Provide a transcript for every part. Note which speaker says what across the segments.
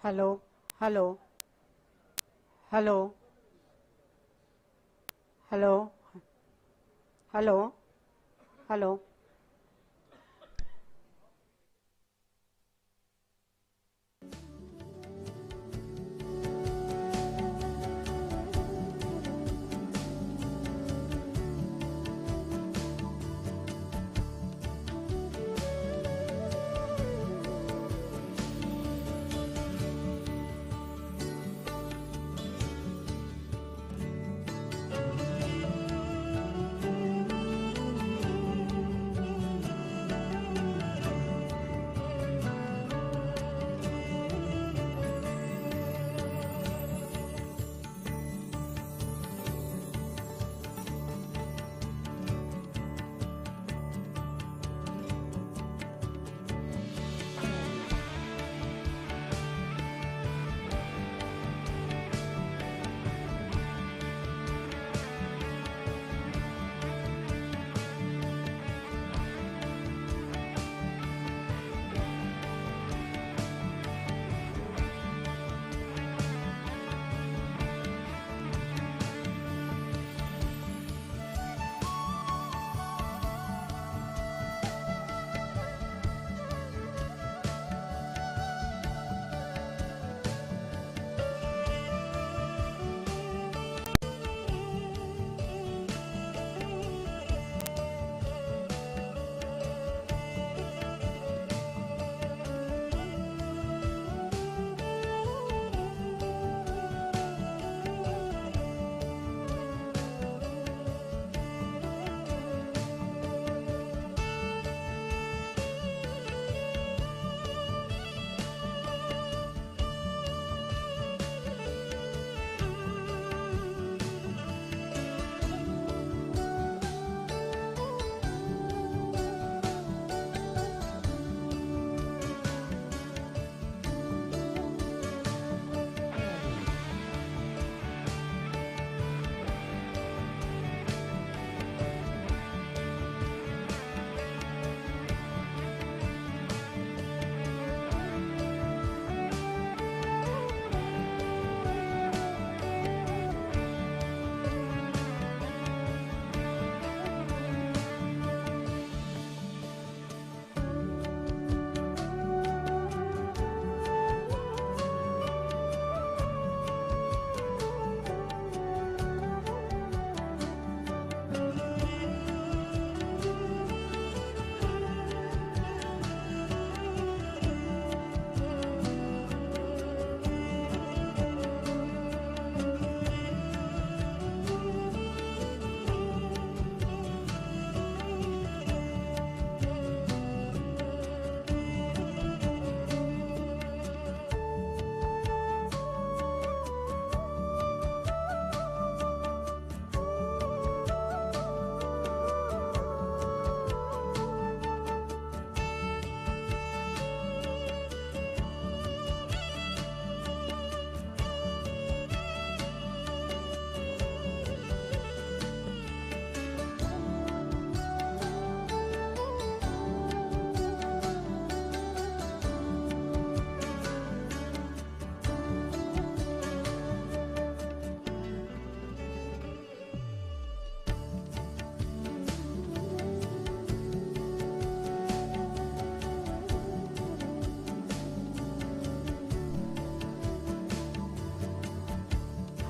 Speaker 1: Hello, hello, hello, hello, hello, hello.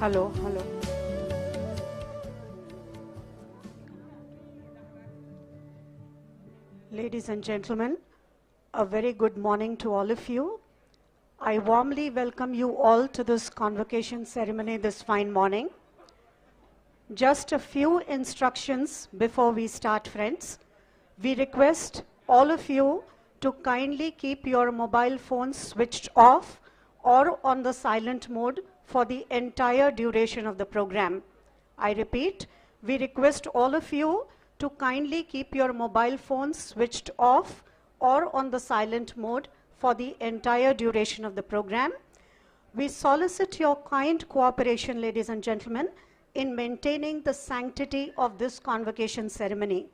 Speaker 1: Hello, hello. Ladies and gentlemen, a very good morning to all of you. I warmly welcome you all to this convocation ceremony this fine morning. Just a few instructions before we start, friends. We request all of you to kindly keep your mobile phones switched off or on the silent mode for the entire duration of the program. I repeat, we request all of you to kindly keep your mobile phones switched off or on the silent mode for the entire duration of the program. We solicit your kind cooperation, ladies and gentlemen, in maintaining the sanctity of this convocation ceremony.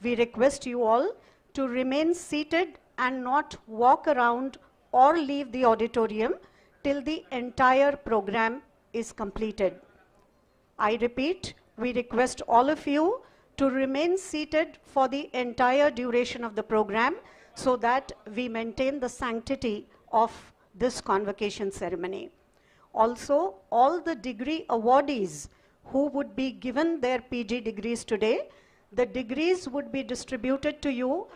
Speaker 1: We request you all to remain seated and not walk around or leave the auditorium till the entire program is completed. I repeat, we request all of you to remain seated for the entire duration of the program so that we maintain the sanctity of this convocation ceremony. Also, all the degree awardees who would be given their PG degrees today, the degrees would be distributed to you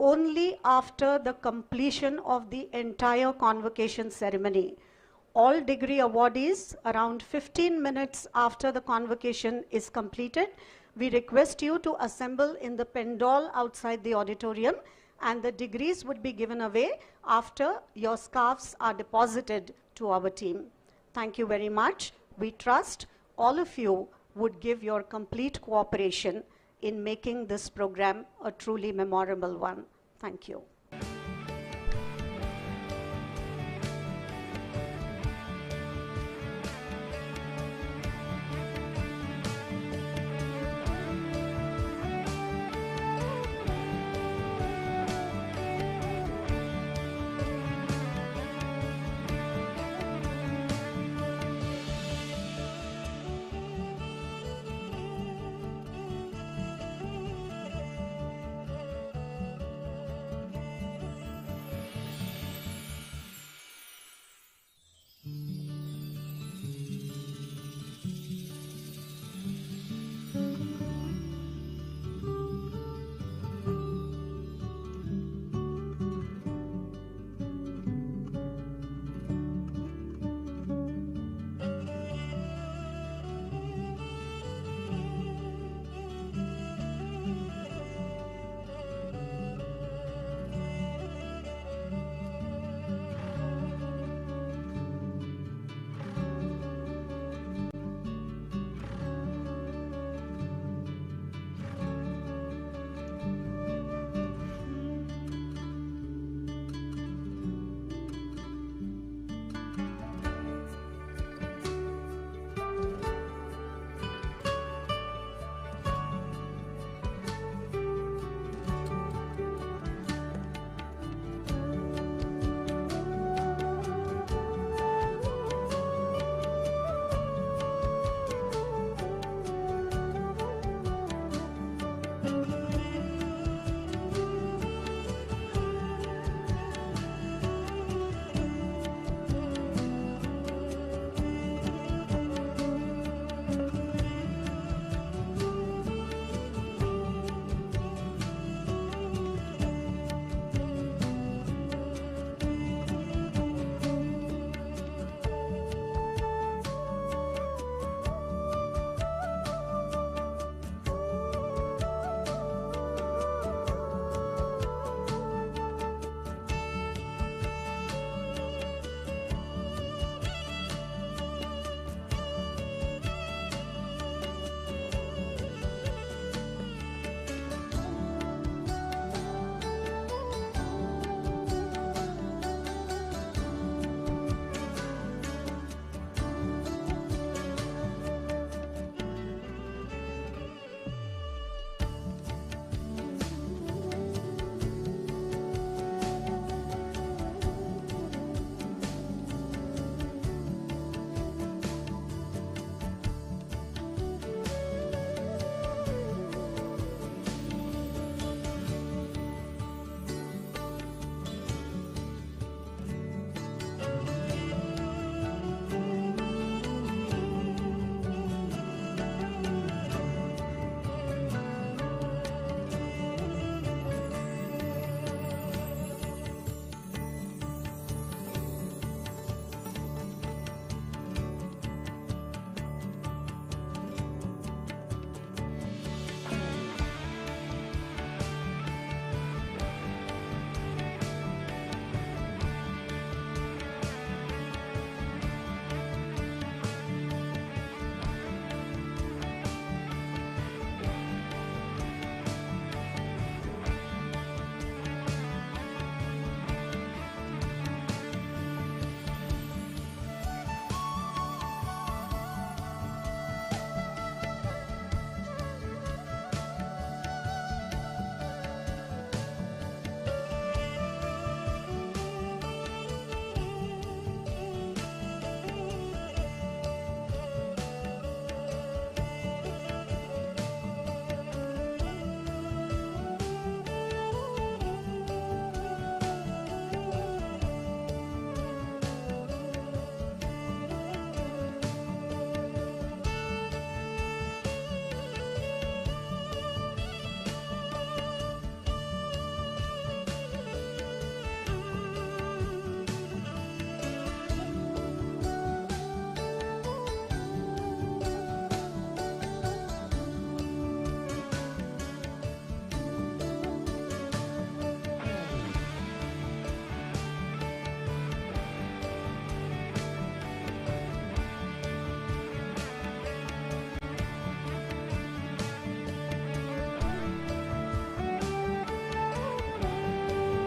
Speaker 1: only after the completion of the entire convocation ceremony. All degree awardees, around 15 minutes after the convocation is completed, we request you to assemble in the pendal outside the auditorium, and the degrees would be given away after your scarves are deposited to our team. Thank you very much. We trust all of you would give your complete cooperation in making this program a truly memorable one. Thank you.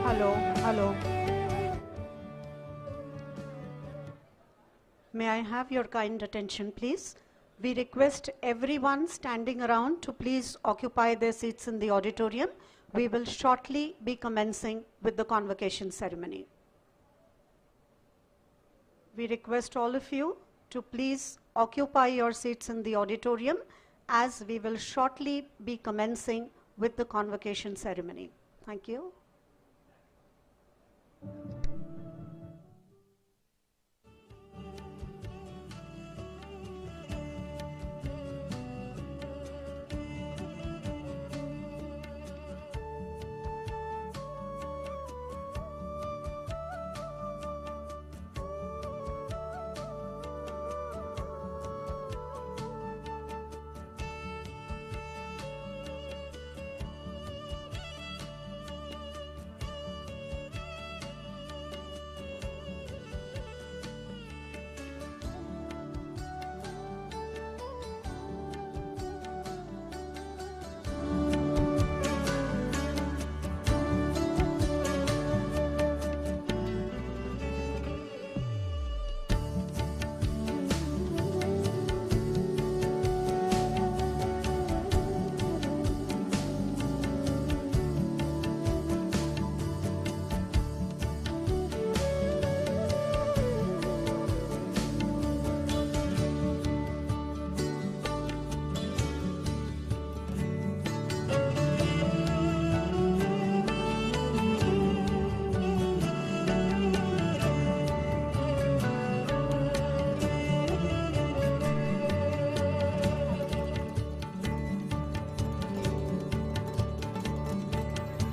Speaker 1: Hello, hello. May I have your kind attention, please? We request everyone standing around to please occupy their seats in the auditorium. We will shortly be commencing with the convocation ceremony. We request all of you to please occupy your seats in the auditorium as we will shortly be commencing with the convocation ceremony. Thank you.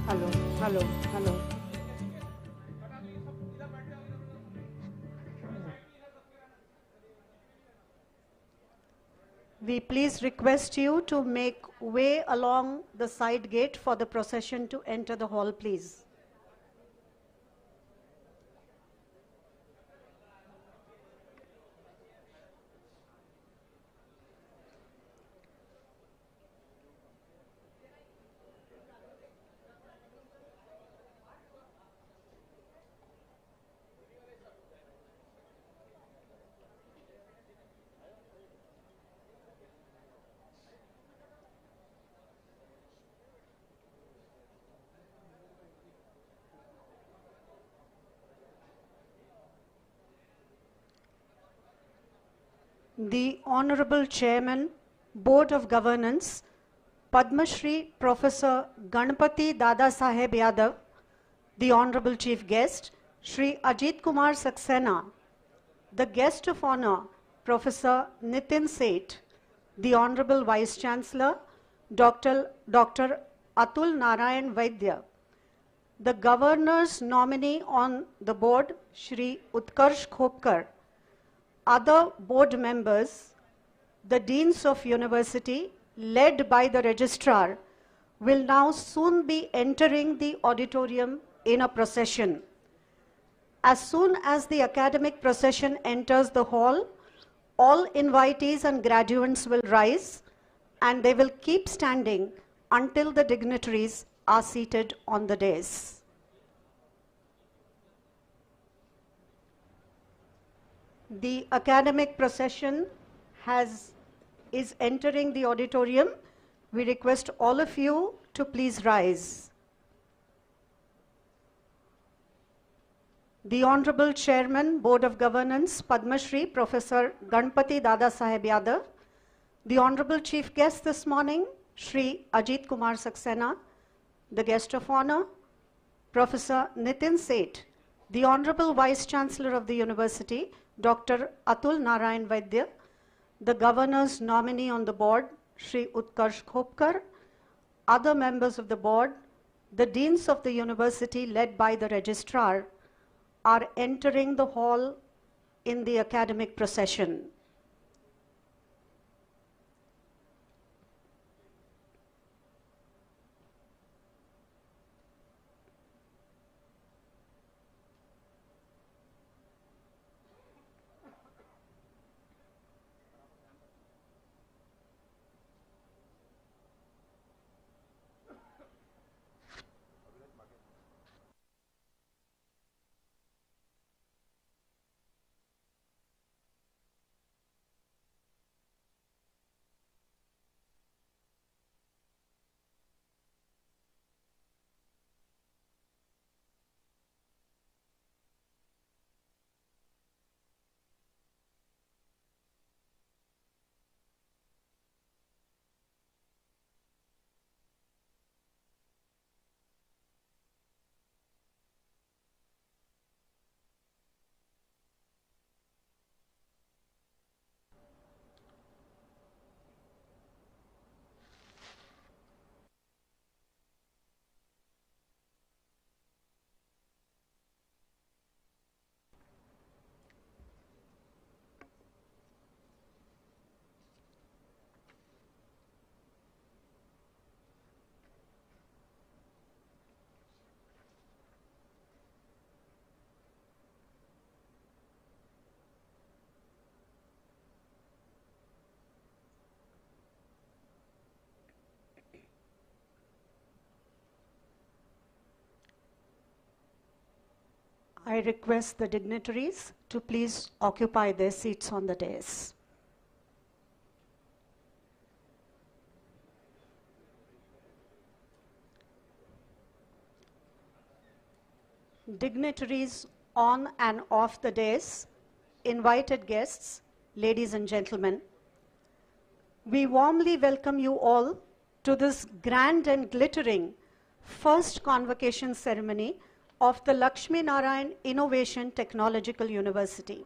Speaker 1: Hello, hello, hello. We please request you to make way along the side gate for the procession to enter the hall, please. The Honorable Chairman, Board of Governance, Padma Shri Professor Ganpati Dada Saheb Yadav, the Honorable Chief Guest, Shri Ajit Kumar Saxena, the Guest of Honor, Professor Nitin Seth, the Honorable Vice Chancellor, Dr. Atul Narayan Vaidya, the Governor's nominee on the board, Shri Utkarsh Khopkar, other board members, the deans of university, led by the registrar, will now soon be entering the auditorium in a procession. As soon as the academic procession enters the hall, all invitees and graduates will rise and they will keep standing until the dignitaries are seated on the dais. The academic procession is entering the auditorium. We request all of you to please rise. The Honorable Chairman, Board of Governance, Padma Shri Professor Ganpati Dada Saheb Yadav, the Honorable Chief Guest this morning, Shri Ajit Kumar Saxena, the Guest of Honor, Professor Nitin Seth, the Honorable Vice Chancellor of the University, Dr. Atul Narayan Vaidya, the Governor's nominee on the board, Shri Utkarsh Khopkar, other members of the board, the deans of the university led by the registrar, are entering the hall in the academic procession. I request the dignitaries to please occupy their seats on the dais. Dignitaries on and off the dais, invited guests, ladies and gentlemen, we warmly welcome you all to this grand and glittering first convocation ceremony of the Lakshmi Narayan Innovation Technological University.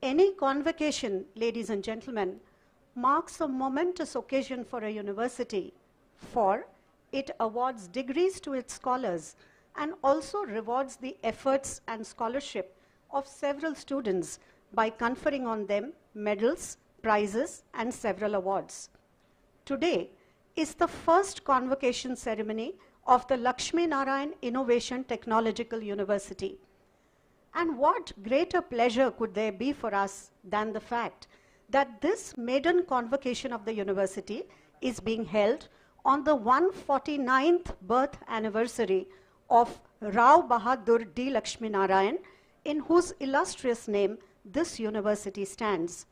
Speaker 1: Any convocation, ladies and gentlemen, marks a momentous occasion for a university, for it awards degrees to its scholars and also rewards the efforts and scholarship of several students by conferring on them medals, prizes, and several awards. Today is the first convocation ceremony of the Lakshmi Narayan Innovation Technological University. And what greater pleasure could there be for us than the fact that this maiden convocation of the university is being held on the 149th birth anniversary of Rao Bahadur D. Lakshmi Narayan, in whose illustrious name this university stands.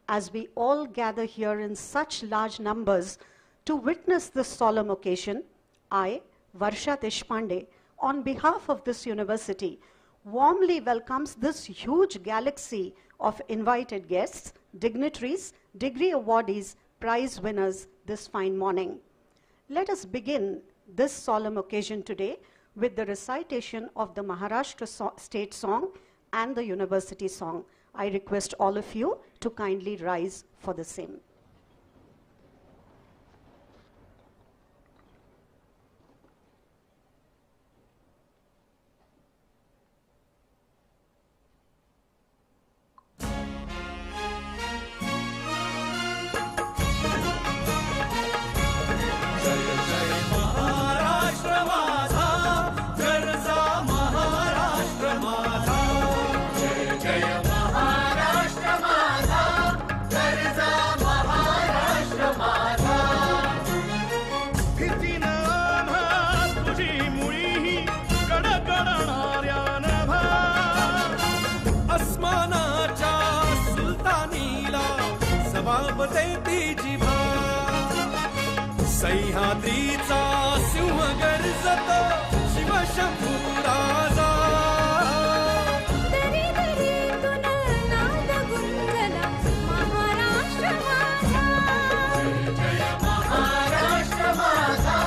Speaker 1: As we all gather here in such large numbers to witness this solemn occasion, I, Varsha Deshpande, on behalf of this university, warmly welcomes this huge galaxy of invited guests, dignitaries, degree awardees, prize winners this fine morning. Let us begin this solemn occasion today with the recitation of the Maharashtra state song and the university song. I request all of you to kindly rise for the same.
Speaker 2: सह्याद्रीचा Singh गर्जत Shivshambhu राजा दरी दरीतून नाद गुंजला महाराष्ट्र माझा जय महाराष्ट्र माझा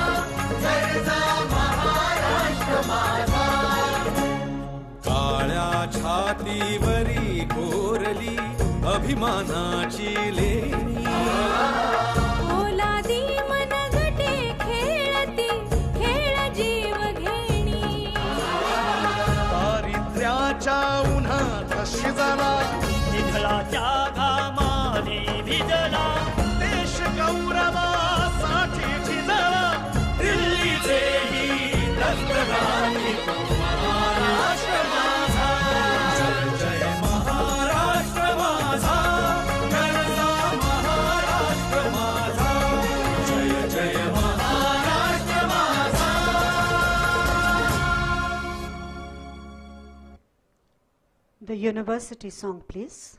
Speaker 2: गर्जा महाराष्ट्र माझा काळ्या छातीवरी कोरली अभिमानाची लेणी शिजला निधळाच्या घामाने भिजला देश गौरवासाठी झिजला दिल्लीचेही दस्तराणी महाराष्ट्र माझा जय जय महाराष्ट्र माझा गर्जा महाराष्ट्र माझा जय जय महाराष्ट्र माझा.
Speaker 1: The university song, please.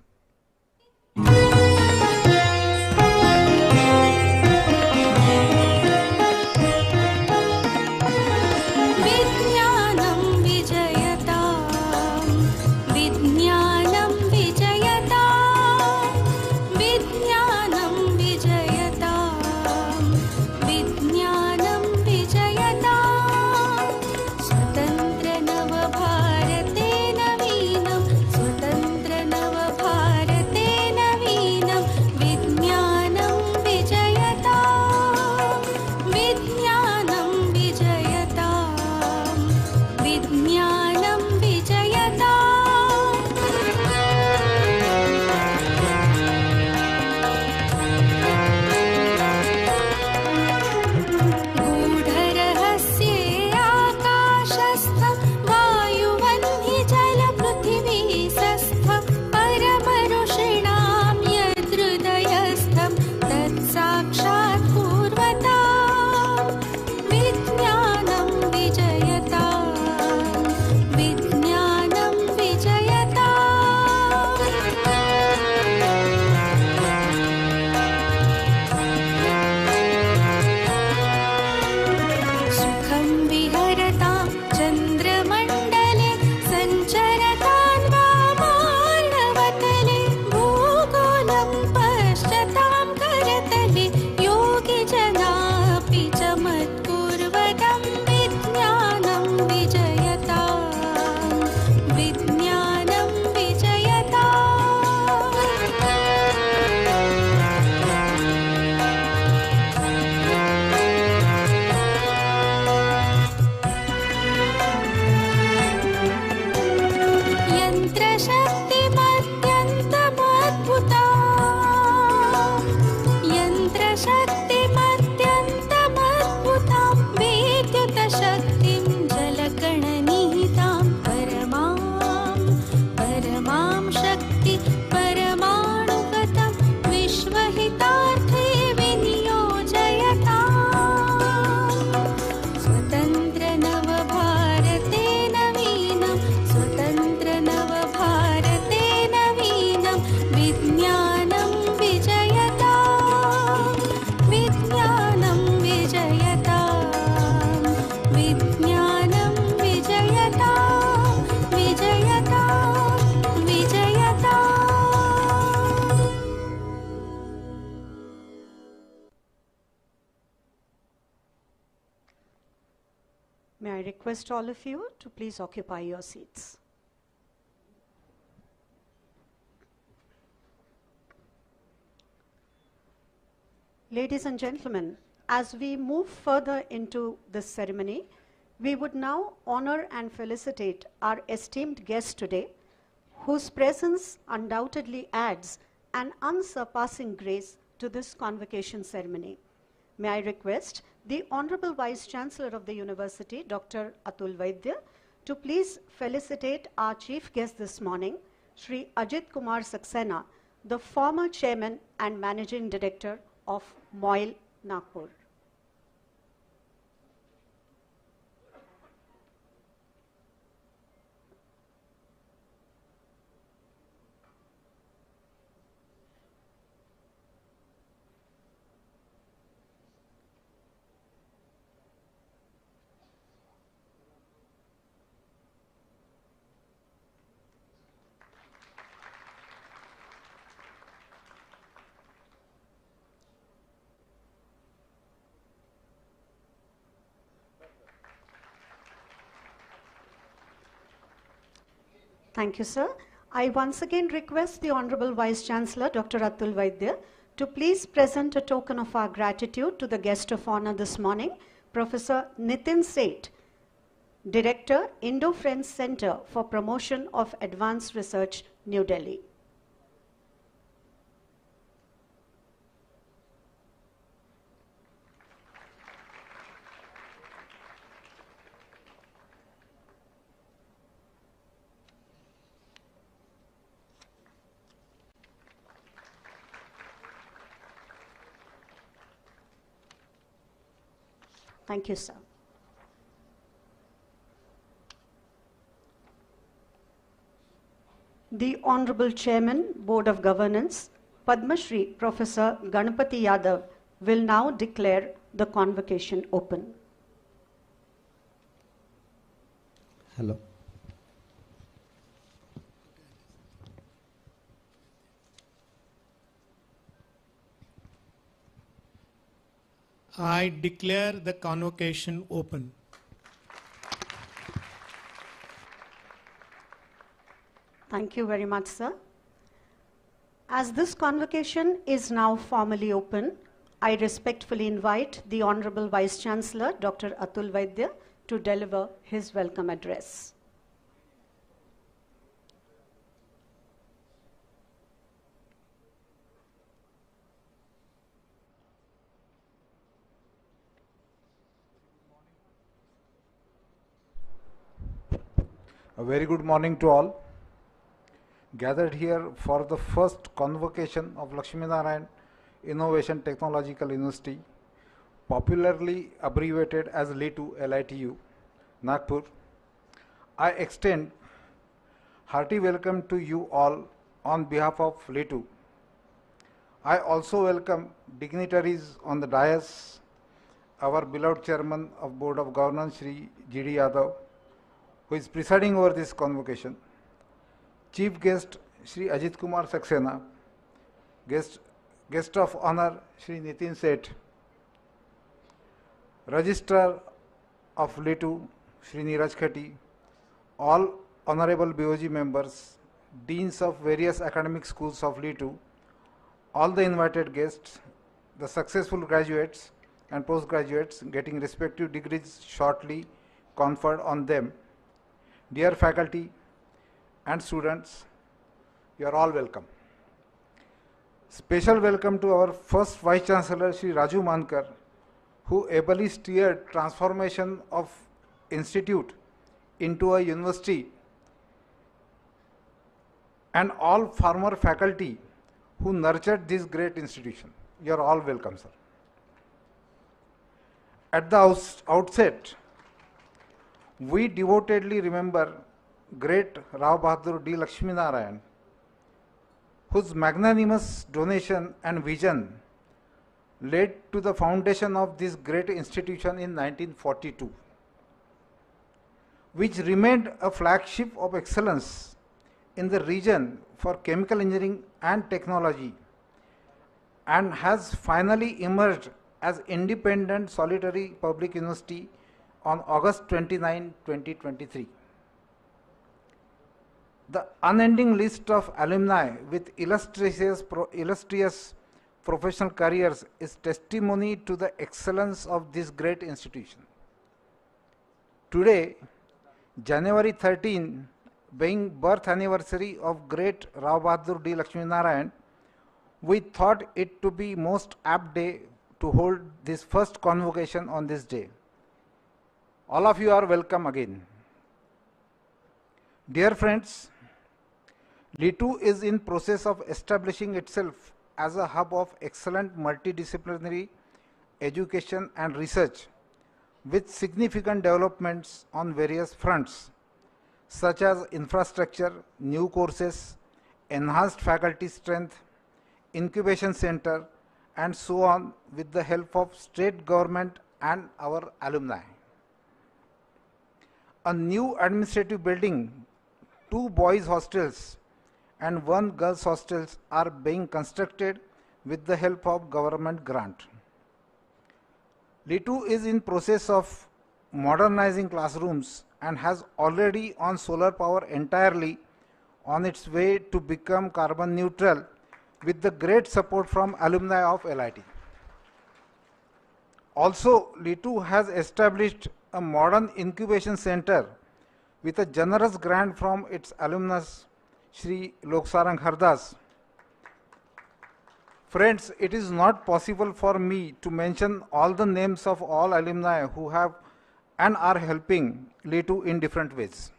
Speaker 3: स्वतंत्र नव भारते नवीन शक्तिमत्यन्तमद्भुतां विद्युतशक्तिं जलकणनिहितां परमां शक्ति परमाणुगतं विश्वहितार्थे विनियोजयताम् स्वतन्त्र नवभारते नवीनं स्वतन्त्र नवभारते नवीनं विज्ञानं विजयताम् विज्ञानं विजयताम् विज्ञानं विजयताम् विजयताम् विजयताम्
Speaker 1: May I request all of you to please occupy your seats. Ladies and gentlemen, as we move further into this ceremony, we would now honor and felicitate our esteemed guest today, whose presence undoubtedly adds an unsurpassing grace to this convocation ceremony. May I request the Honorable Vice Chancellor of the University, Dr. Atul Vaidya, to please felicitate our chief guest this morning, Shri Ajit Kumar Saxena, the former Chairman and Managing Director of MOIL, Nagpur. Thank you, sir. I once again request the Honorable Vice Chancellor, Dr. Atul Vaidya, to please present a token of our gratitude to the guest of honor this morning, Professor Nitin Seth, Director, Indo-French Center for Promotion of Advanced Research, New Delhi. Thank you, sir. The Honorable Chairman, Board of Governance, Padma Shri Professor Ganapati Yadav, will now declare the convocation open.
Speaker 4: Hello.
Speaker 5: I declare the convocation open.
Speaker 1: Thank you very much, sir. As this convocation is now formally open, I respectfully invite the Honorable Vice Chancellor, Dr. Atul Vaidya, to deliver his welcome address.
Speaker 6: A very good morning to all. Gathered here for the first convocation of Lakshmi Narayan Innovation Technological University, popularly abbreviated as LITU, LITU, Nagpur. I extend hearty welcome to you all on behalf of LITU. I also welcome dignitaries on the dais, our beloved Chairman of Board of Governance, Shri G.D. Yadav, who is presiding over this convocation, Chief Guest Shri Ajit Kumar Saxena, Guest of Honor Shri Nitin Seth, Registrar of LITU Shri Neeraj Khati, all Honorable BOG members, Deans of various academic schools of LITU, all the invited guests, the successful graduates and postgraduates getting respective degrees shortly conferred on them. Dear faculty and students, you are all welcome. Special welcome to our first Vice Chancellor, Shri Raju Mankar, who ably steered transformation of institute into a university, and all former faculty who nurtured this great institution. You are all welcome, sir. At the outset, we devotedly remember great Rao Bahadur D. Lakshmi Narayan, whose magnanimous donation and vision led to the foundation of this great institution in 1942, which remained a flagship of excellence in the region for chemical engineering and technology, and has finally emerged as independent solitary public university on August 29, 2023. The unending list of alumni with illustrious professional careers is testimony to the excellence of this great institution. Today, January 13, being birth anniversary of great Rao Bahadur D. Lakshmi Narayan, we thought it to be most apt day to hold this first convocation on this day. All of you are welcome again. Dear friends, LITU is in process of establishing itself as a hub of excellent multidisciplinary education and research with significant developments on various fronts, such as infrastructure, new courses, enhanced faculty strength, incubation center, and so on, with the help of state government and our alumni. A new administrative building, 2 boys' hostels and 1 girls' hostels are being constructed with the help of government grant. LITU is in process of modernizing classrooms and has already on solar power entirely on its way to become carbon neutral with the great support from alumni of LIT. Also, LITU has established a modern incubation center with a generous grant from its alumnus, Shri Loksarang Hardas. Friends, it is not possible for me to mention all the names of all alumni who have and are helping LITU in different ways.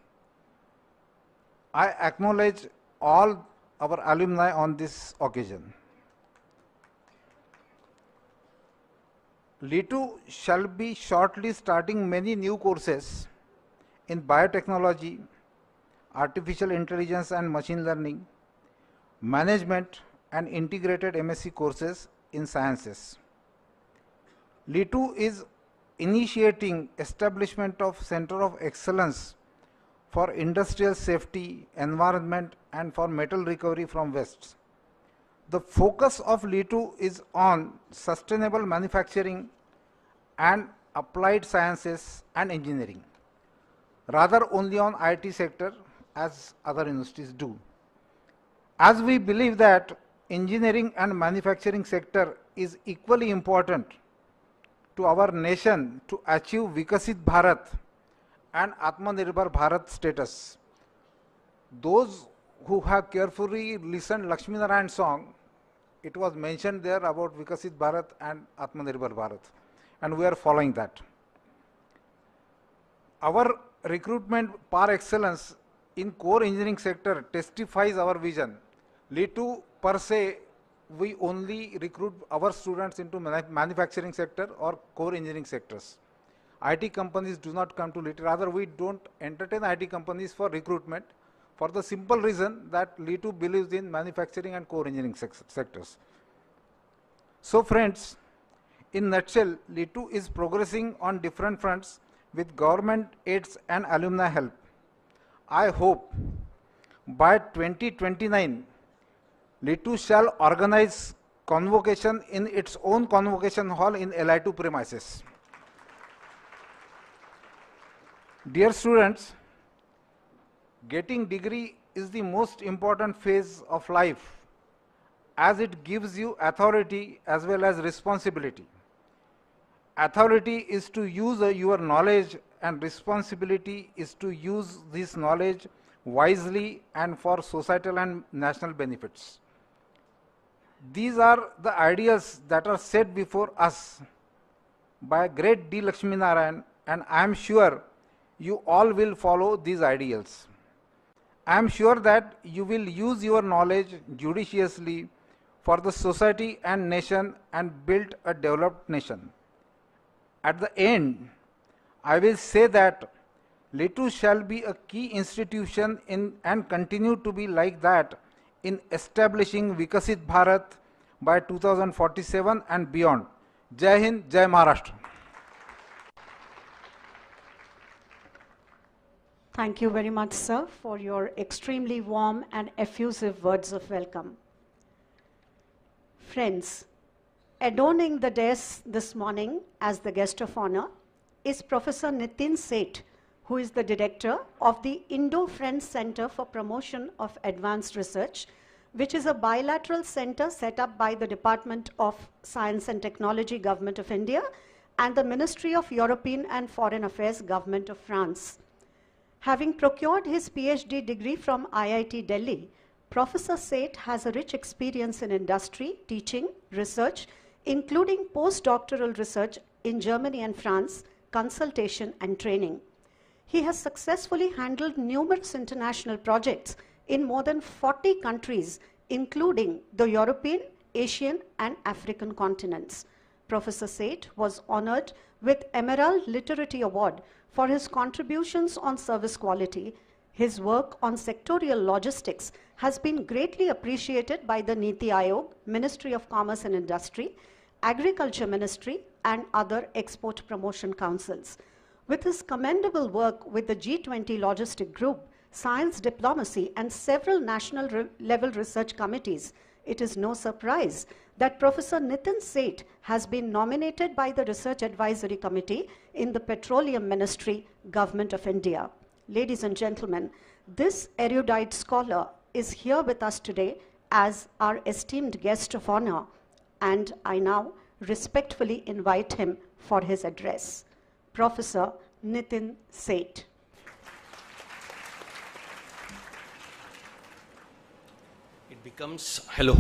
Speaker 6: I acknowledge all our alumni on this occasion. LITU shall be shortly starting many new courses in biotechnology, artificial intelligence and machine learning, management and integrated MSc courses in sciences. LITU is initiating establishment of Center of Excellence for Industrial Safety, Environment and for Metal Recovery from Wastes. The focus of LITU is on sustainable manufacturing and applied sciences and engineering, rather only on IT sector as other universities do. As we believe that engineering and manufacturing sector is equally important to our nation to achieve Vikasit Bharat and Atmanirbhar Bharat status. Those who have carefully listened Lakshmi Narayan song, it was mentioned there about Vikasit Bharat and Atmanirbhar Bharat, and we are following that. Our recruitment par excellence in core engineering sector testifies our vision. LITU per se, we only recruit our students into manufacturing sector or core engineering sectors. IT companies do not come to LITU, rather we don't entertain IT companies for recruitment for the simple reason that LITU believes in manufacturing and core engineering sectors. So friends, in nutshell, LITU is progressing on different fronts with government aids and alumni help. I hope by 2029, LITU shall organize convocation in its own convocation hall in LI2 premises. Dear students, getting degree is the most important phase of life as it gives you authority as well as responsibility. Authority is to use your knowledge and responsibility is to use this knowledge wisely and for societal and national benefits. These are the ideas that are set before us by great D. Lakshmi Narayan, and I am sure you all will follow these ideals. I am sure that you will use your knowledge judiciously for the society and nation and build a developed nation. At the end, I will say that LITU shall be a key institution in and continue to be like that in establishing Vikasit Bharat by 2047 and beyond. Jai Hind, Jai Maharashtra.
Speaker 1: Thank you very much, sir, for your extremely warm and effusive words of welcome. Friends, adorning the dais this morning as the guest of honor is Professor Nitin Seth, who is the director of the Indo-French Center for Promotion of Advanced Research, which is a bilateral center set up by the Department of Science and Technology, Government of India, and the Ministry of European and Foreign Affairs, Government of France. Having procured his PhD degree from IIT Delhi, Professor Seth has a rich experience in industry, teaching, research, including postdoctoral research in Germany and France, consultation and training. He has successfully handled numerous international projects in more than 40 countries, including the European, Asian, and African continents. Professor Seth was honored with Emerald Literary Award for his contributions on service quality. His work on sectorial logistics has been greatly appreciated by the Niti Aayog, Ministry of Commerce and Industry, Agriculture Ministry, and other export promotion councils. With his commendable work with the G20 Logistic Group, Science Diplomacy, and several national level research committees, it is no surprise that Professor Nitin Seth has been nominated by the Research Advisory Committee in the Petroleum Ministry, Government of India. Ladies and gentlemen, this erudite scholar is here with us today as our esteemed guest of honor, and I now respectfully invite him for his address. Professor Nitin Seth.
Speaker 7: Hello,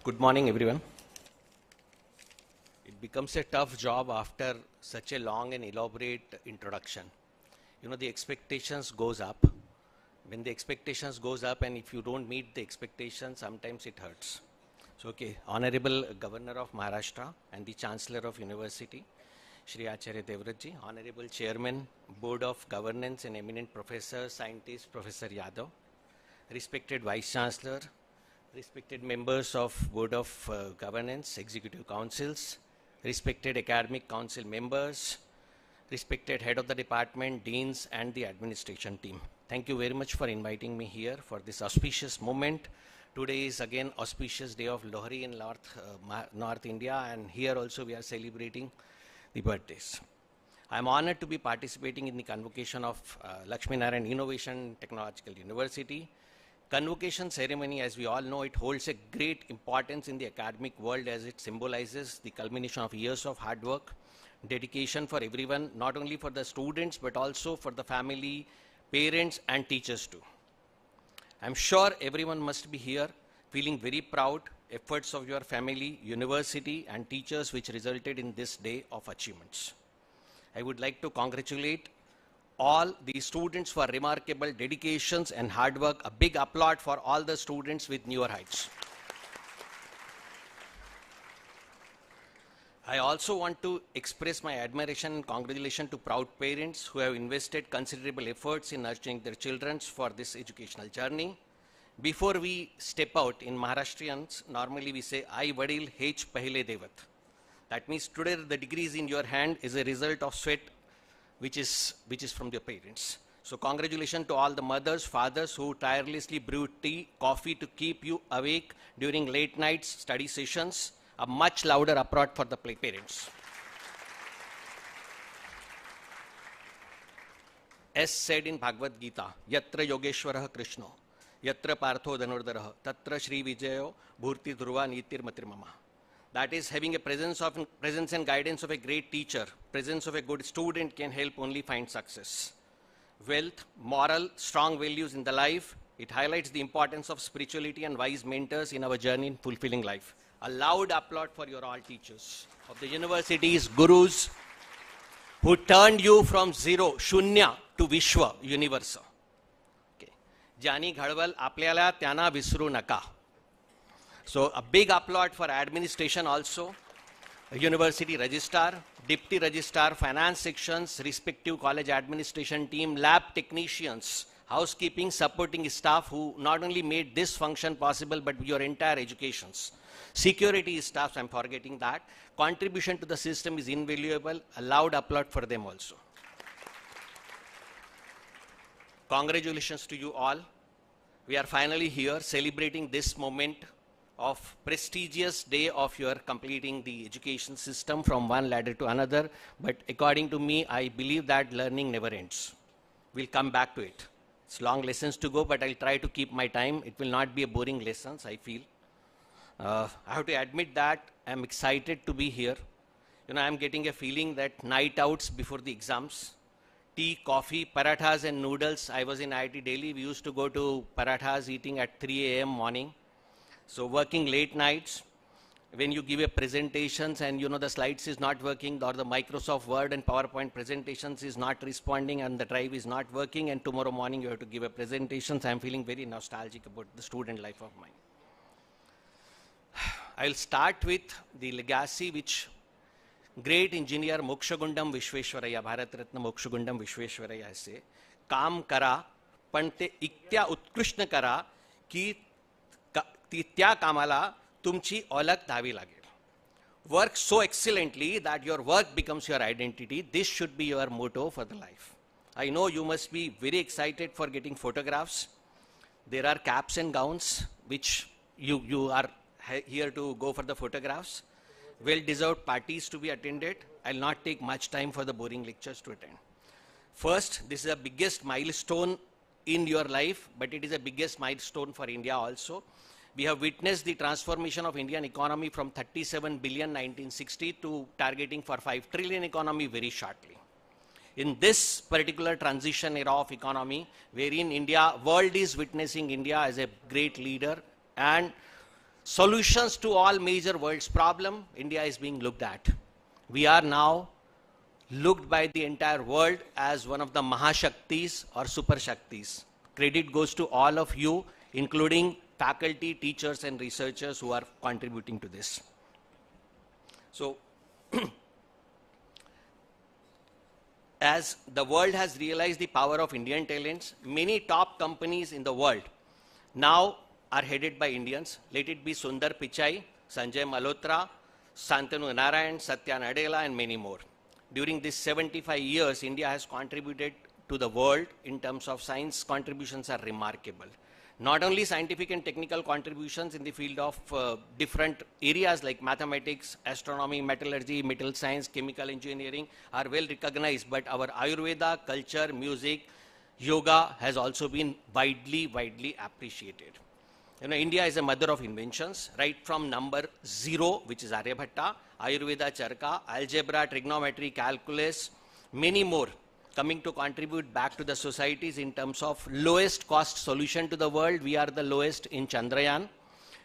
Speaker 7: good morning everyone. It becomes a tough job after such a long and elaborate introduction. You know, the expectations goes up. When the expectations goes up and if you don't meet the expectations, sometimes it hurts. So, okay, Honorable Governor of Maharashtra and the Chancellor of University, Shri Acharya Devratji, Honorable Chairman, Board of Governance and eminent Professor, Scientist, Professor Yadav, respected Vice Chancellor, respected members of Board of Governance, Executive Councils, respected Academic Council members, respected Head of the Department, Deans, and the administration team. Thank you very much for inviting me here for this auspicious moment. Today is again auspicious day of Lohri in North India, and here also we are celebrating the birthdays. I am honored to be participating in the convocation of Lakshmi Narayan Innovation Technological University. Convocation ceremony, as we all know, it holds a great importance in the academic world as it symbolizes the culmination of years of hard work, dedication for everyone, not only for the students, but also for the family, parents, and teachers too. I'm sure everyone must be here feeling very proud efforts of your family, university, and teachers which resulted in this day of achievements. I would like to congratulate all the students for remarkable dedications and hard work. A big applaud for all the students with newer heights. I also want to express my admiration and congratulations to proud parents who have invested considerable efforts in nurturing their children for this educational journey. Before we step out, in Maharashtrians, normally we say, Ai Vadil Hech Pahle Devat. That means today the degrees in your hand is a result of sweat which is from your parents. So congratulations to all the mothers, fathers who tirelessly brewed tea, coffee to keep you awake during late nights study sessions. A much louder applaud for the parents. As said in Bhagavad Gita, Yatra Yogeshwarah Krishna, Yatra Partho Dhanurdaraha, Tatra Shri Vijayo Bhurti Dhruva Nitir Matrimama. That is, having a presence and guidance of a great teacher, presence of a good student can help only find success. Wealth, moral, strong values in the life, It highlights the importance of spirituality and wise mentors in our journey in fulfilling life. A loud applaud for your all teachers of the universities, gurus, who turned you from zero, shunya, to Vishwa, universe. Okay. Jani Ghadwal, आपल्याला त्यांना विसरू नका. So a big applaud for administration also, university registrar, deputy registrar, finance sections, respective college administration team, lab technicians, housekeeping, supporting staff who not only made this function possible, but your entire educations. Security staff, I'm forgetting that. Contribution to the system is invaluable. A loud applaud for them also. Congratulations to you all. We are finally here celebrating this moment of prestigious day of your completing the education system from one ladder to another. But according to me, I believe that learning never ends. We'll come back to it. It's long lessons to go, but I'll try to keep my time. It will not be a boring lessons, I feel. I have to admit that I'm excited to be here. You know, I'm getting a feeling that night outs before the exams, tea, coffee, parathas and noodles. I was in IIT Delhi. We used to go to parathas eating at 3 a.m. morning. So working late nights, when you give a presentations and you know the slides is not working, or the Microsoft Word and PowerPoint presentations is not responding and the drive is not working, and tomorrow morning you have to give a presentation. So I'm feeling very nostalgic about the student life of mine. I'll start with the legacy which great engineer Mokshagundam Vishveshwaraya, Bharat Ratna Mokshagundam Vishveshwaraya has said, काम करा पण ते इतक्या उत्कृष्ट करा की त्या कामाला तुमची ओळख द्यावी लागेल. Work so excellently that your work becomes your identity. This should be your motto for the life. I know you must be very excited for getting photographs. There are caps and gowns which you are here to go for the photographs. Well-deserved parties to be attended. I'll not take much time for the boring lectures to attend. First, this is the biggest milestone in your life, but it is the biggest milestone for India also. We have witnessed the transformation of Indian economy from 37 billion 1960 to targeting for 5 trillion economy very shortly. In this particular transition era of economy, wherein world is witnessing India as a great leader and solutions to all major world's problem, India is being looked at. We are now looked by the entire world as one of the Mahashaktis or Super Shaktis. Credit goes to all of you, including faculty, teachers and researchers who are contributing to this. So, as the world has realized the power of Indian talents, many top companies in the world now are headed by Indians. Let it be Sundar Pichai, Sanjay Malhotra, Shantanu Narayan, Satya Nadella and many more. During these 75 years, India has contributed to the world in terms of science. Contributions are remarkable. Not only scientific and technical contributions in the field of different areas like mathematics, astronomy, metallurgy, metal science, chemical engineering are well recognized, but our Ayurveda, culture, music, yoga has also been widely appreciated. You know, India is a mother of inventions, right from number 0, which is Aryabhatta, Ayurveda Charka, algebra, trigonometry, calculus, many more coming to contribute back to the societies in terms of lowest cost solution to the world. We are the lowest in Chandrayaan.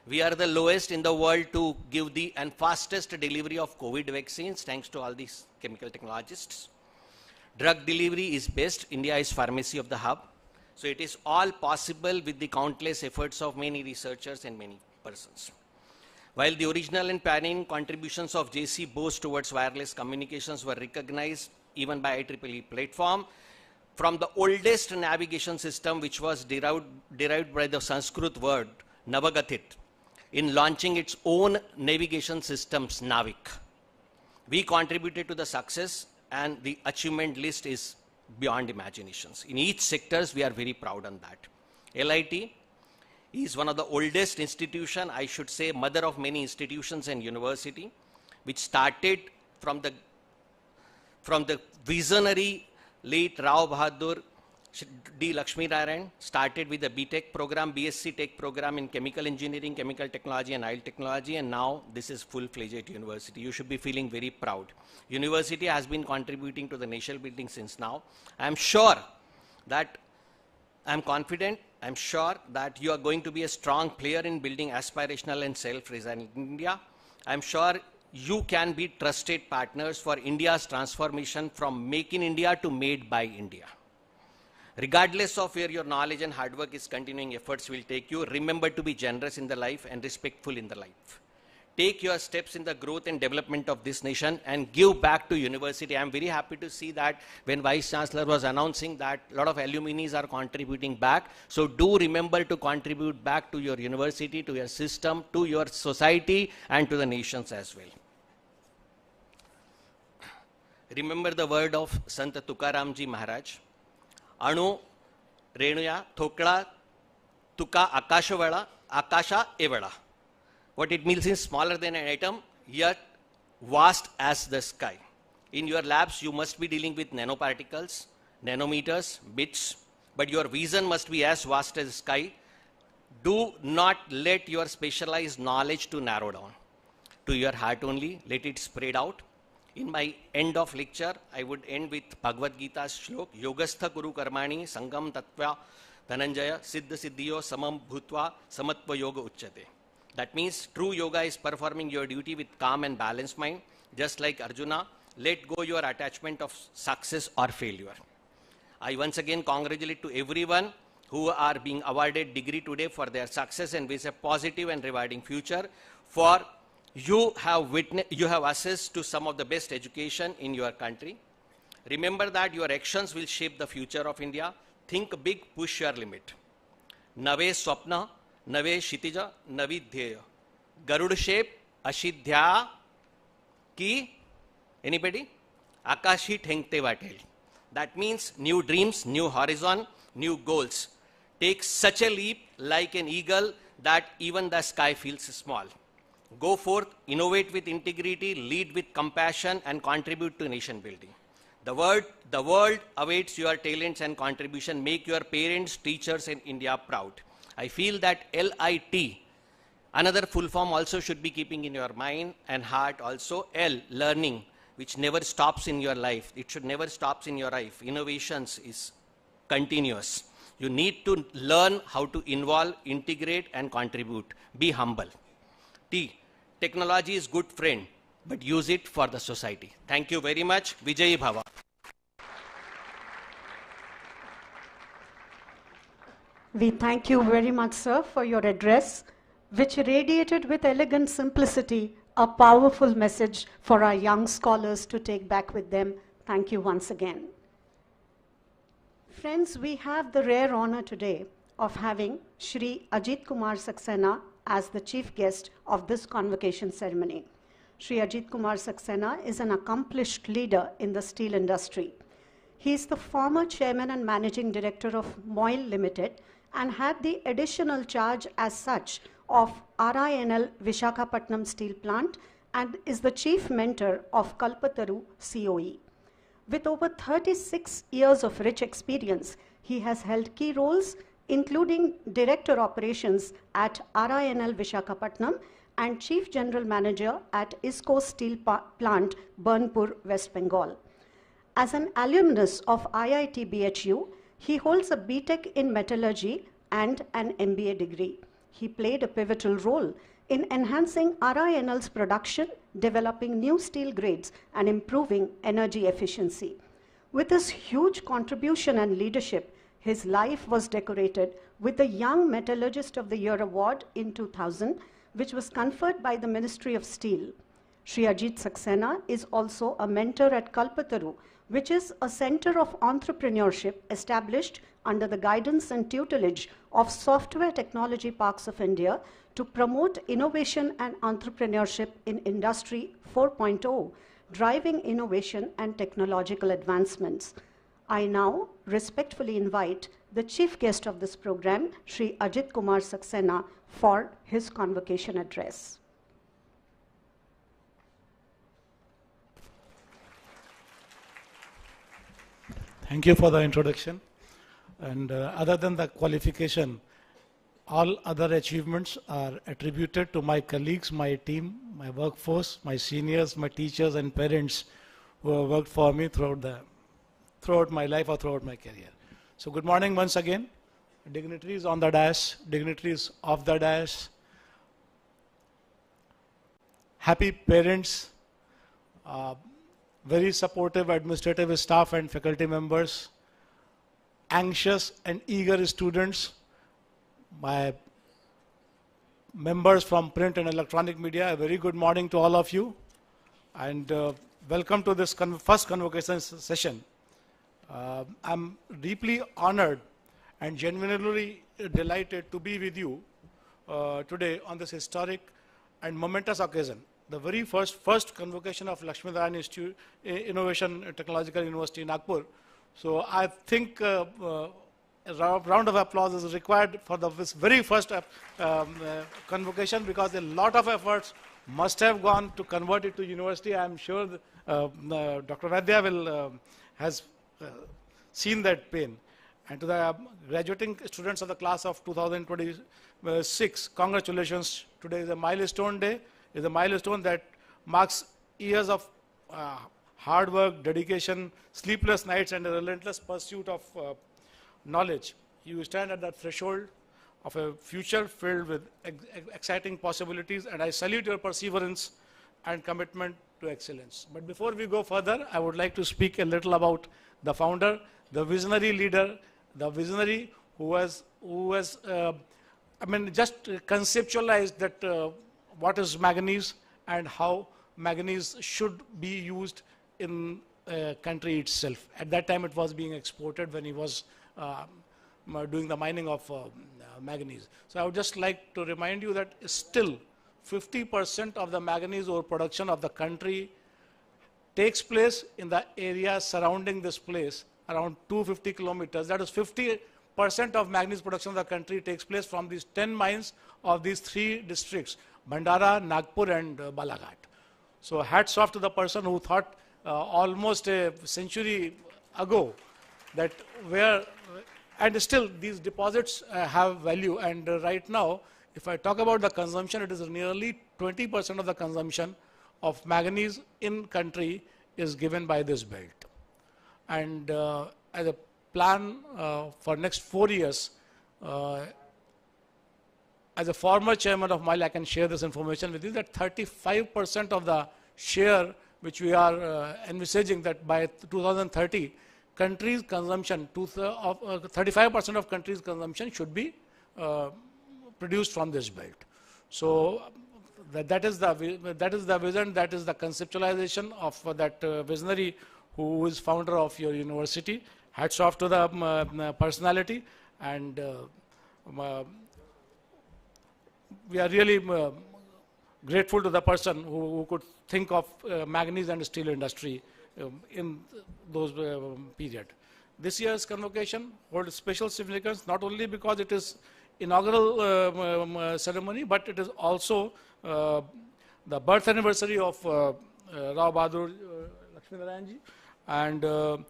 Speaker 7: We are the lowest in the world to give the and fastest delivery of COVID vaccines, thanks to all these chemical technologists. Drug delivery is best. India is pharmacy of the hub. So it is all possible with the countless efforts of many researchers and many persons. While the original and pioneering contributions of J.C. Bose towards wireless communications were recognized even by IEEE platform, from the oldest navigation system, which was derived by the Sanskrit word Navagatit, in launching its own navigation systems, Navik. We contributed to the success, and the achievement list is beyond imaginations. In each sectors, we are very proud on that. LIT is one of the oldest institution, I should say, mother of many institutions and university, which started from the visionary late Rao Bahadur D. Lakshmi Narayan, started with the BTech program, BSc Tech program in chemical engineering, chemical technology and oil technology, and now this is full-fledged university. You should be feeling very proud. University has been contributing to the national building since now. I am sure that I am confident I'm sure that you are going to be a strong player in building aspirational and self-reliant India. I'm sure you can be trusted partners for India's transformation from Make in India to Made by India. Regardless of where your knowledge and hard work is, continuing efforts will take you. Remember to be generous in the life and respectful in the life. Take your steps in the growth and development of this nation and give back to university. I'm very happy to see that when Vice Chancellor was announcing that a lot of alumni are contributing back. So do remember to contribute back to your university, to your system, to your society, and to the nations as well. Remember the word of Sant Tukaramji Maharaj. Anu Renuya Thokla Tuka Akashawala Akasha Evada. What it means is smaller than an atom, yet vast as the sky. In your labs, you must be dealing with nanoparticles, nanometers, bits, but your vision must be as vast as the sky. Do not let your specialized knowledge to narrow down to your heart only. Let it spread out. In my end of lecture, I would end with Bhagavad Gita's shlok, Yogastha Kuru Karmani Sangam Tattva Dhananjaya Siddha Siddhiyo Samam Bhutva Samatva Yoga Uchyate. That means true yoga is performing your duty with calm and balanced mind. Just like Arjuna, let go your attachment of success or failure. I once again congratulate to everyone who are being awarded degree today for their success and wish a positive and rewarding future. For you have access to some of the best education in your country. Remember that your actions will shape the future of India. Think big, push your limit. Nave Swapna, Nave Shitija, Navi Dhyaya. Garuda shape, Ashidhya ki, anybody? Akashi Thengte Vatel. That means new dreams, new horizon, new goals. Take such a leap like an eagle that even the sky feels small. Go forth, innovate with integrity, lead with compassion, and contribute to nation building. The world awaits your talents and contribution. Make your parents, teachers, and India proud. I feel that LIT, another full form also should be keeping in your mind and heart also. L, learning, which never stops in your life. It should never stop in your life. Innovations is continuous. You need to learn how to involve, integrate, and contribute. Be humble. T, technology is good friend, but use it for the society. Thank you very much. Vijayi Bhava.
Speaker 1: We thank you very much, sir, for your address, which radiated with elegant simplicity a powerful message for our young scholars to take back with them. Thank you once again. Friends, we have the rare honor today of having Shri Ajit Kumar Saxena as the chief guest of this convocation ceremony. Shri Ajit Kumar Saxena is an accomplished leader in the steel industry. He is the former chairman and managing director of Moil Limited and had the additional charge as such of RINL Visakhapatnam Steel Plant and is the chief mentor of Kalpataru COE. With over 36 years of rich experience, he has held key roles including Director Operations at RINL Visakhapatnam and Chief General Manager at ISCO Steel Plant, Burnpur, West Bengal. As an alumnus of IIT BHU, he holds a BTech in Metallurgy and an MBA degree. He played a pivotal role in enhancing RINL's production, developing new steel grades, and improving energy efficiency. With his huge contribution and leadership, his life was decorated with the Young Metallurgist of the Year Award in 2000, which was conferred by the Ministry of Steel. Shri Ajit Saxena is also a mentor at Kalpataru, which is a center of entrepreneurship established under the guidance and tutelage of Software Technology Parks of India to promote innovation and entrepreneurship in Industry 4.0, driving innovation and technological advancements. I now respectfully invite the chief guest of this program, Shri Ajit Kumar Saxena, for his convocation address.
Speaker 5: Thank you for the introduction. And other than the qualification, all other achievements are attributed to my colleagues, my team, my workforce, my seniors, my teachers and parents who have worked for me throughout my life or throughout my career. So good morning once again. dignitaries on the dais, dignitaries off the dais, happy parents, very supportive administrative staff and faculty members, anxious and eager students, my members from print and electronic media, a very good morning to all of you, and welcome to this first convocation session. I'm deeply honored and genuinely delighted to be with you today on this historic and momentous occasion. The very first convocation of Lakshminarayan Institute Innovation Technological University, Nagpur. So I think a round of applause is required for this very first convocation, because a lot of efforts must have gone to convert it to university. I'm sure Dr. Vaidya has seen that pain. And to the graduating students of the class of 2026, congratulations. Today is a milestone day. It's a milestone that marks years of hard work, dedication, sleepless nights, and a relentless pursuit of knowledge. You stand at that threshold of a future filled with exciting possibilities, and I salute your perseverance and commitment to excellence. But before we go further, I would like to speak a little about the founder, the visionary leader, the visionary who has just conceptualized that what is manganese and how manganese should be used in a country itself. At that time, it was being exported when he was doing the mining of manganese. So I would just like to remind you that still 50% of the manganese ore production of the country takes place in the area surrounding this place, around 250 kilometers. That is 50% of manganese production of the country takes place from these 10 mines of these 3 districts, Bhandara, Nagpur and Balaghat. So hats off to the person who thought almost a century ago that and still these deposits have value, and right now, if I talk about the consumption, it is nearly 20% of the consumption of manganese in country is given by this belt. And as a plan for next 4 years, as a former chairman of MIL, I can share this information with you that 35% of the share which we are envisaging that by 2030, country's consumption, 35% of country's consumption should be produced from this belt. So that is the vision, that is the conceptualization of that visionary who is founder of your university. Hats off to the personality, and we are really grateful to the person who could think of manganese and steel industry in those period. This year's convocation holds special significance not only because it is inaugural ceremony, but it is also the birth anniversary of Rao Bahadur Lakshminarayan ji, and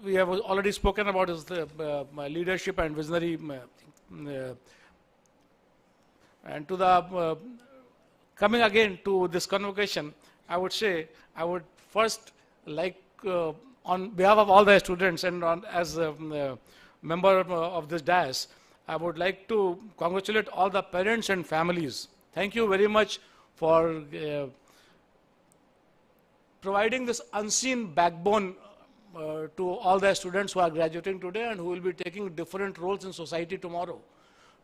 Speaker 5: we have already spoken about his leadership and visionary and to the coming again to this convocation, I would say I would first like on behalf of all the students and as a member of this dais, I would like to congratulate all the parents and families. Thank you very much for providing this unseen backbone to all the students who are graduating today and who will be taking different roles in society tomorrow.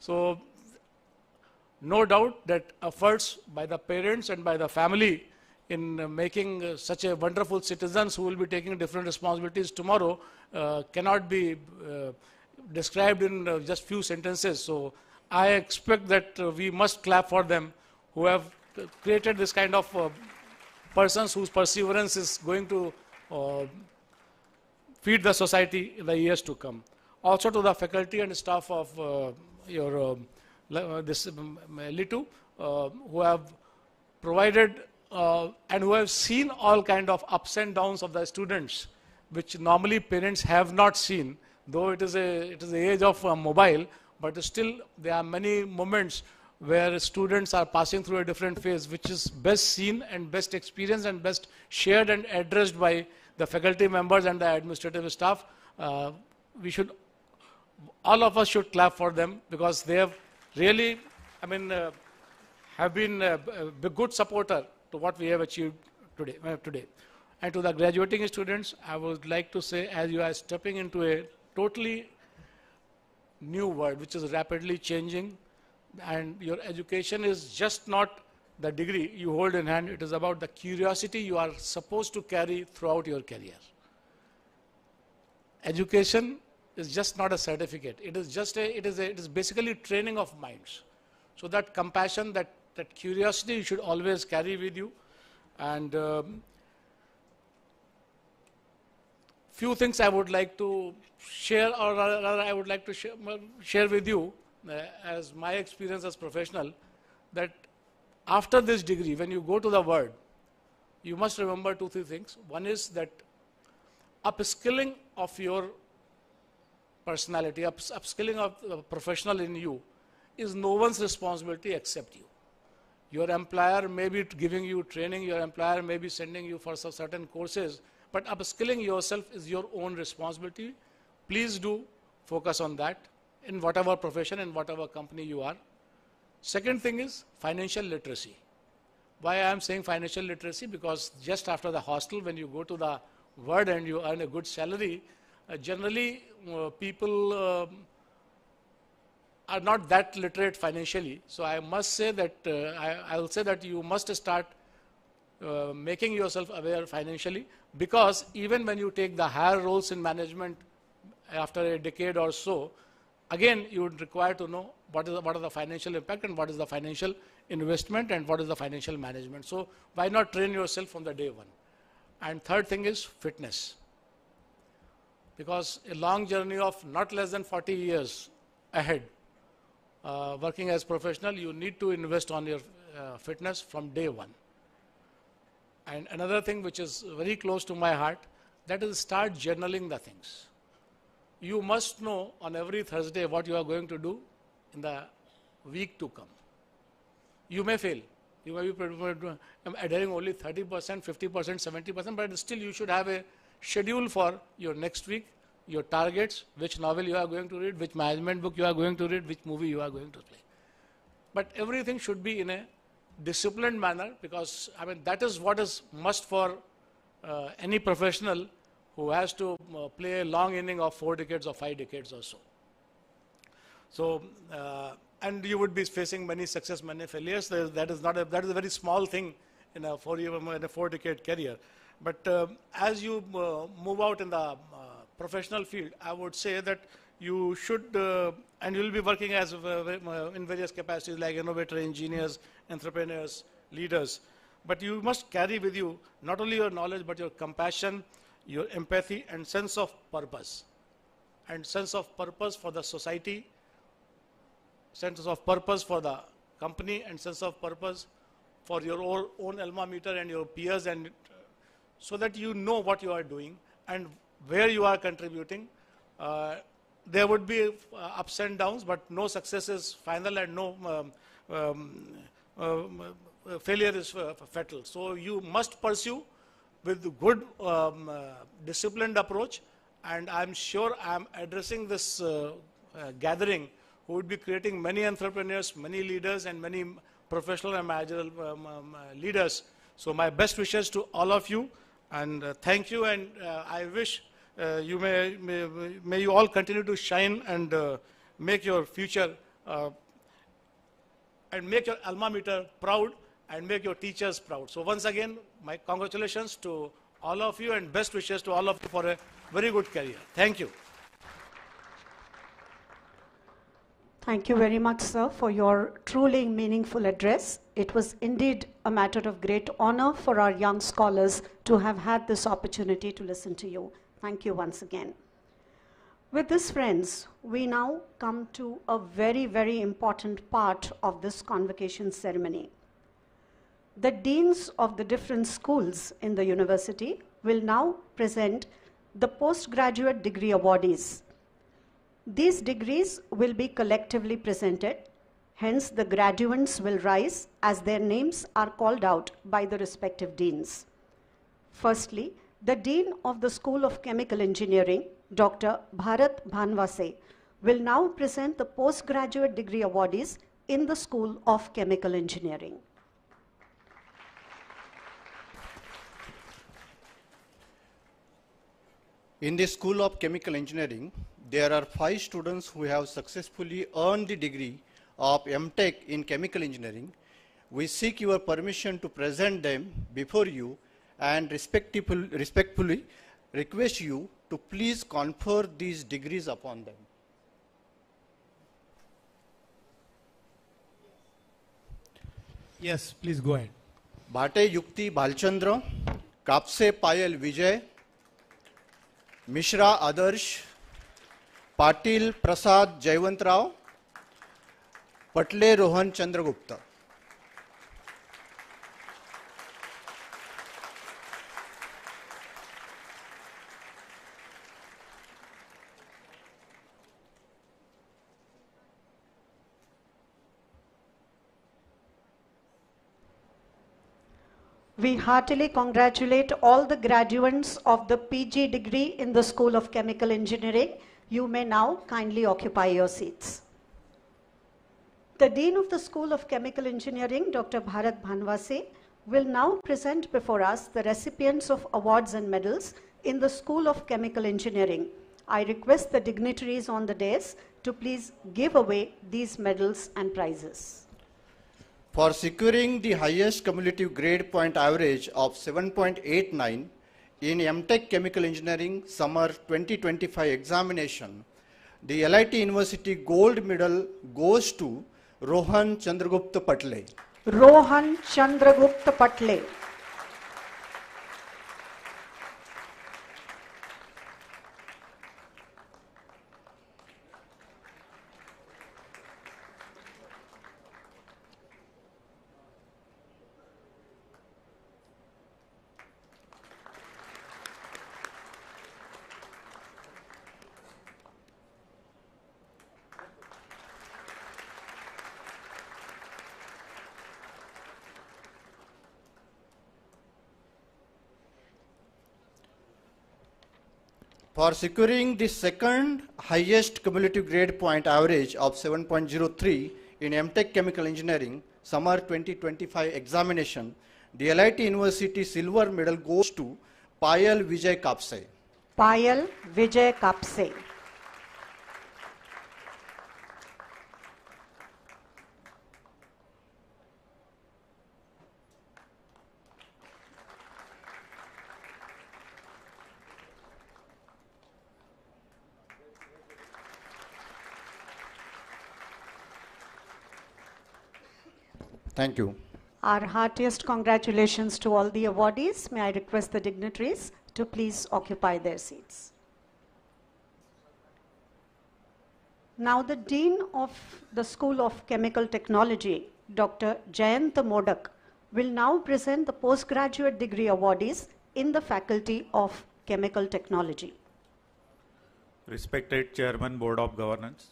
Speaker 5: So no doubt that efforts by the parents and by the family in making such a wonderful citizens who will be taking different responsibilities tomorrow cannot be described in just few sentences. So I expect that we must clap for them who have created this kind of persons whose perseverance is going to feed the society in the years to come. Also to the faculty and staff of your this LITU who have provided and who have seen all kind of ups and downs of the students, which normally parents have not seen, though it is the age of mobile, but still there are many moments where students are passing through a different phase, which is best seen and best experienced and best shared and addressed by the faculty members and the administrative staff. We should all of us should clap for them because they have really, have been a good supporter to what we have achieved today. And to the graduating students, I would like to say, as you are stepping into a totally new world, which is rapidly changing, and your education is just not the degree you hold in hand, it is about the curiosity you are supposed to carry throughout your career. Education is just not a certificate. It is basically training of minds. So that compassion, that curiosity you should always carry with you. And few things I would like to share, or rather I would like to share with you as my experience as professional, that after this degree, when you go to the world, you must remember 2-3 things. One is that upskilling of your personality, upskilling of the professional in you is no one's responsibility except you. Your employer may be giving you training, your employer may be sending you for some certain courses, but upskilling yourself is your own responsibility. Please do focus on that in whatever profession, in whatever company you are. Second thing is financial literacy. Why I am saying financial literacy? Because just after the hostel, when you go to the world and you earn a good salary, generally people are not that literate financially. So I must say that, I will say that you must start making yourself aware financially, because even when you take the higher roles in management after a decade or so, again you would require to know what are the financial impact and what is the financial investment and what is the financial management. So why not train yourself from the day one? And third thing is fitness. Because a long journey of not less than 40 years ahead, working as professional, you need to invest on your fitness from day one. And another thing which is very close to my heart, that is start journaling the things. You must know on every Thursday what you are going to do in the week to come. You may fail. You may be adhering only 30%, 50%, 70%, but still you should have a schedule for your next week, your targets, which novel you are going to read, which management book you are going to read, which movie you are going to play. But everything should be in a disciplined manner, because that is what is must for any professional who has to play a long inning of 4 decades or 5 decades or so. So, and you would be facing many success, many failures. That is a very small thing in a 4-decade career. But as you move out in the professional field, I would say that you should, and you will be working as in various capacities like innovator, engineers, entrepreneurs, leaders. But you must carry with you not only your knowledge, but your compassion, your empathy, and sense of purpose. And sense of purpose for the society, sense of purpose for the company, and sense of purpose for your own alma mater and your peers, and so that you know what you are doing and where you are contributing. There would be ups and downs, but no success is final and no failure is fatal. So you must pursue with good disciplined approach, and I'm sure I'm addressing this gathering who would be creating many entrepreneurs, many leaders, and many professional and managerial leaders. So my best wishes to all of you, and thank you, and I wish you may you all continue to shine and make your future and make your alma mater proud and make your teachers proud. So once again, my congratulations to all of you and best wishes to all of you for a very good career. Thank you.
Speaker 1: Thank you very much, sir, for your truly meaningful address. It was indeed a matter of great honor for our young scholars to have had this opportunity to listen to you. Thank you once again. With this, friends, we now come to a very, very important part of this convocation ceremony. The deans of the different schools in the university will now present the postgraduate degree awardees. These degrees will be collectively presented, hence the graduates will rise as their names are called out by the respective deans. Firstly, the Dean of the School of Chemical Engineering, Dr. Bharat Bhanwase, will now present the postgraduate degree awardees in the School of Chemical Engineering.
Speaker 8: In the School of Chemical Engineering, there are 5 students who have successfully earned the degree of MTech in Chemical Engineering. We seek your permission to present them before you and respectfully request you to please confer these degrees upon them.
Speaker 9: Yes, please go ahead.
Speaker 8: Bhate Yukti Bhalchandra, Kapse Payal Vijay, Mishra Adarsh, Patil Prasad Jaiwantrao, Patle Rohan Chandragupta.
Speaker 1: We heartily congratulate all the graduates of the PG degree in the School of Chemical Engineering. You may now kindly occupy your seats. The Dean of the School of Chemical Engineering, Dr. Bharat Bhanwase, will now present before us the recipients of awards and medals in the School of Chemical Engineering. I request the dignitaries on the dais to please give away these medals and prizes.
Speaker 8: For securing the highest cumulative grade point average of 7.89 in MTech Chemical Engineering Summer 2025 examination, the LIT University Gold Medal goes to Rohan Chandragupta Patle.
Speaker 1: Rohan Chandragupta Patle.
Speaker 8: For securing the second highest cumulative grade point average of 7.03 in MTech Chemical Engineering Summer 2025 examination, the LIT University Silver Medal goes to Payal Vijay Kapse.
Speaker 1: Payal Vijay Kapse.
Speaker 8: Thank you.
Speaker 1: Our heartiest congratulations to all the awardees. May I request the dignitaries to please occupy their seats. Now the Dean of the School of Chemical Technology, Dr. Jayant Modak, will now present the postgraduate degree awardees in the Faculty of Chemical Technology.
Speaker 10: Respected Chairman, Board of Governance,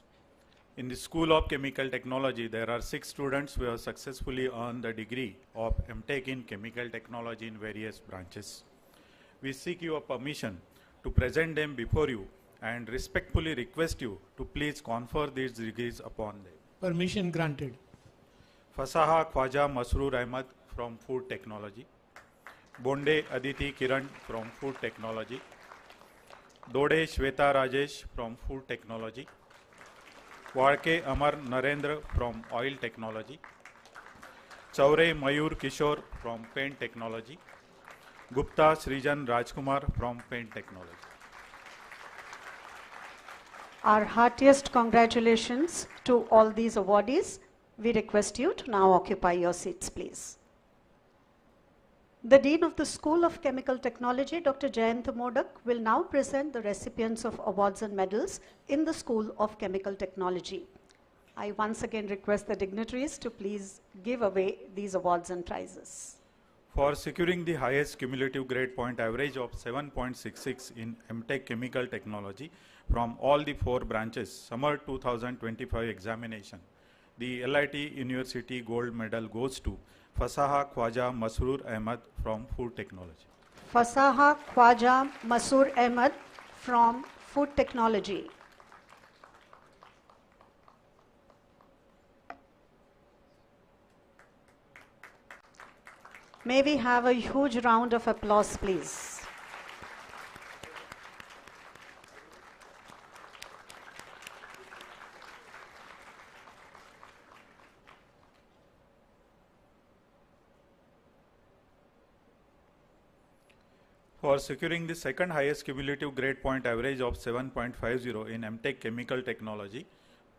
Speaker 10: in the School of Chemical Technology, there are 6 students who have successfully earned the degree of MTech in Chemical Technology in various branches. We seek your permission to present them before you and respectfully request you to please confer these degrees upon them.
Speaker 9: Permission granted.
Speaker 10: Fasaha Khwaja Masroor Ahmad from Food Technology, Bonde Aditi Kiran from Food Technology, Dode Shweta Rajesh from Food Technology, Wadke Amar Narendra from Oil Technology, Chaure Mayur Kishore from Paint Technology, Gupta Srijan Rajkumar from Paint Technology.
Speaker 1: Our heartiest congratulations to all these awardees. We request you to now occupy your seats, please. The Dean of the School of Chemical Technology, Dr. Jayant Modak, will now present the recipients of awards and medals in the School of Chemical Technology. I once again request the dignitaries to please give away these awards and prizes.
Speaker 10: For securing the highest cumulative grade point average of 7.66 in MTech Chemical Technology from all the 4 branches, Summer 2025 examination, the LIT University Gold Medal goes to Fasaha Khwaja Masroor Ahmad from Food Technology.
Speaker 1: Fasaha Khwaja Masroor Ahmad from Food Technology. May we have a huge round of applause, please?
Speaker 10: For securing the second highest cumulative grade point average of 7.50 in MTech Chemical Technology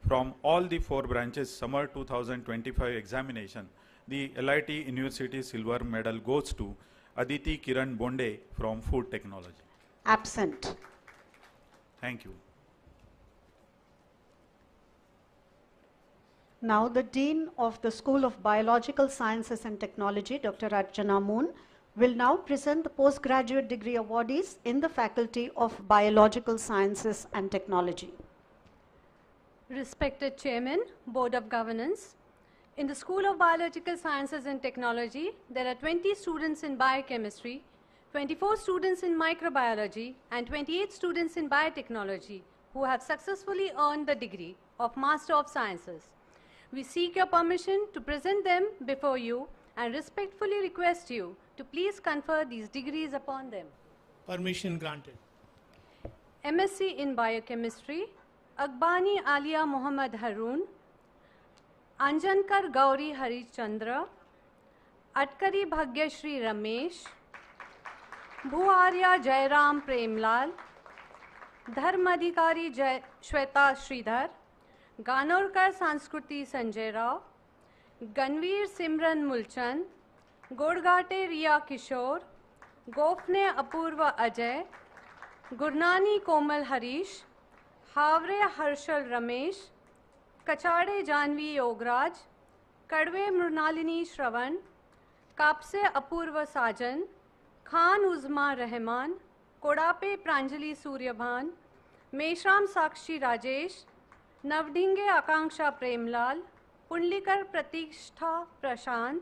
Speaker 10: from all the 4 branches summer 2025 examination, the LIT University silver medal goes to Aditi Kiran Bonde from Food Technology.
Speaker 1: Absent.
Speaker 10: Thank you.
Speaker 1: Now the Dean of the School of Biological Sciences and Technology, Dr. Archana Moon, will now present the postgraduate degree awardees in the Faculty of Biological Sciences and Technology.
Speaker 11: Respected Chairman, Board of Governance, in the School of Biological Sciences and Technology, there are 20 students in biochemistry, 24 students in microbiology, and 28 students in biotechnology who have successfully earned the degree of Master of Sciences. We seek your permission to present them before you and respectfully request you to please confer these degrees upon them.
Speaker 9: Permission granted.
Speaker 11: MSc in Biochemistry, Akbani Alia Muhammad Haroon, Anjankar Gauri Harichandra, Atkari Bhagyashri Ramesh, Bhuarya Jairam Premlal, Dharmadhikari Shweta Sridhar, Ganorkar Sanskruti Sanjay Rao, Ganveer Simran Mulchand, Godgate Riya Kishore, Gofne Apurva Ajay, Gurnani Komal Harish, Havre Harshal Ramesh, Kachade Janvi Yograj, Kadve Mrunalini Shravan, Kapse Apurva Sajan, Khan Uzma Rahman, Kodape Pranjali Suryabhan, Meshram Sakshi Rajesh, Navdinge Akanksha Premlal, Pundlikar Pratishtha Prashant,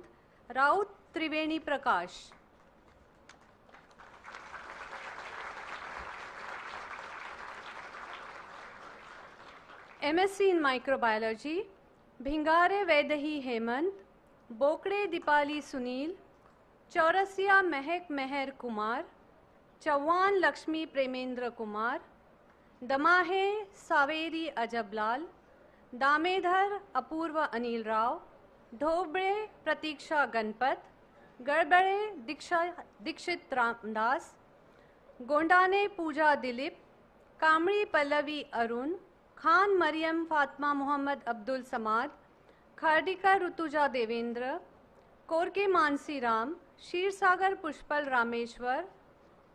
Speaker 11: Raut Triveni Prakash. MSc in Microbiology, Bhingare Vedahi Hemant, Bokde Dipali Sunil, Chaurasia Mehek Meher Kumar, Chauhan Lakshmi Premendra Kumar, Damahe Saveri Ajablal, Damedhar Apurva Anil Rao, Dhobre Pratiksha Ganpat, Garbare Dikshit Ramdas, Gondane Pooja Dilip, Kamri Pallavi Arun, Khan Mariam Fatma Muhammad Abdul Samad, Khardika Rutuja Devendra, Korke Mansi Ram, Shir Sagar Pushpal Rameshwar,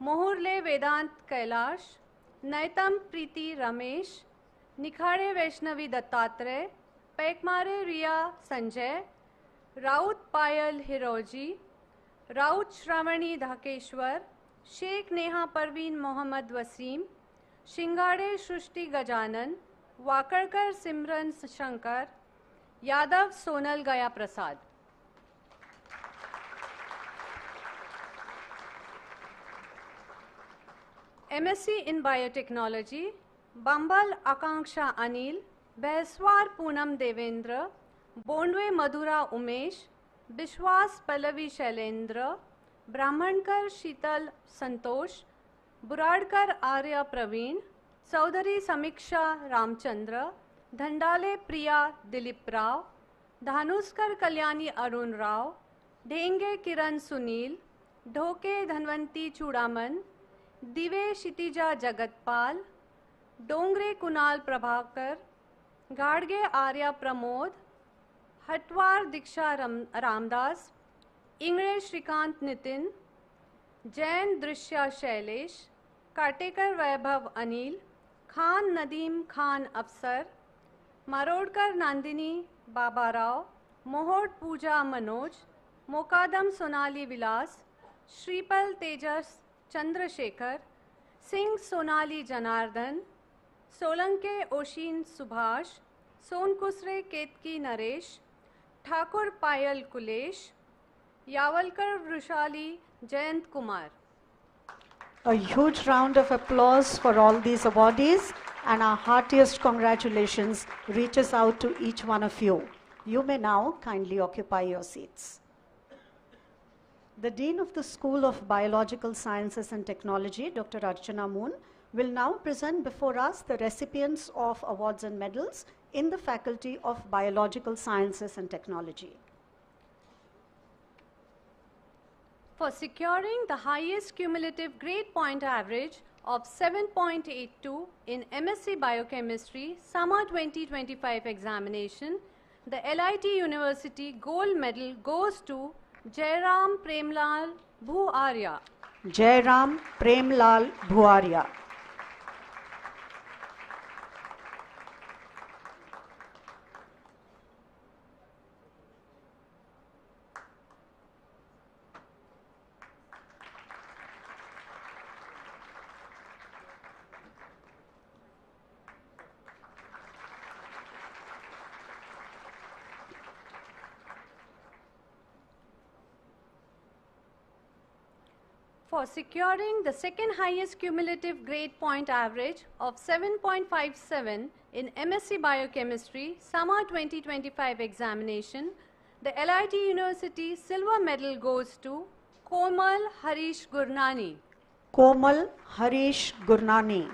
Speaker 11: Mohurle Vedant Kailash, Naitam Preeti Ramesh, Nikhare Vaishnavi Dattatre, Pekmare Riya Sanjay, Raut Payal Hiroji, Raut Shravani Dhakeshwar, Sheikh Neha Parveen Mohammad Wasim, Shingade Shrushti Gajanan, Wakarkar Simran Shankar, Yadav Sonal Gaya Prasad. MSc in Biotechnology, Bambal Akanksha Anil, Behswar Poonam Devendra, Bondwe Madhura Umesh, Bishwas Pallavi Shailendra, Brahmankar Sheetal Santosh, Buradkar Arya Praveen, Chaudhary Samiksha Ramchandra, Dhandale Priya Dilip Rao, Dhanuskar Kalyani Arun Rao, Dhenge Kiran Sunil, Dhoke Dhanvanti Chudaman, Dive Shitija Jagatpal, Dongre Kunal Prabhakar, Gadge Arya Pramod, Hatwar Diksha Ramdas, Ingre Shrikant Nitin, Jain Drishya Shailesh, Katekar Vaibhav Anil, Khan Nadeem Khan Afsar, Marodkar Nandini Baba Rao, Mohot Pooja Manoj, Mokadam Sonali Vilas, Shripal Tejas Chandrasekhar, Singh Sonali Janardhan, Solanke Oshin Subhash, Sonkusre Ketki Naresh, Thakur Payal Kulesh, Yavalkar Vrushali Jayant Kumar.
Speaker 1: A huge round of applause for all these awardees, and our heartiest congratulations reaches out to each one of you. You may now kindly occupy your seats. The Dean of the School of Biological Sciences and Technology, Dr. Archana Moon, will now present before us the recipients of awards and medals in the Faculty of Biological Sciences and Technology.
Speaker 11: For securing the highest cumulative grade point average of 7.82 in MSc Biochemistry Summer 2025 examination, the LIT University Gold Medal goes to Jairam Premlal Bhuaria.
Speaker 1: Jairam Premlal Bhuaria.
Speaker 11: For securing the second highest cumulative grade point average of 7.57 in MSc Biochemistry Summer 2025 examination, the LIT University silver medal goes to Komal Harish Gurnani.
Speaker 1: Komal Harish Gurnani.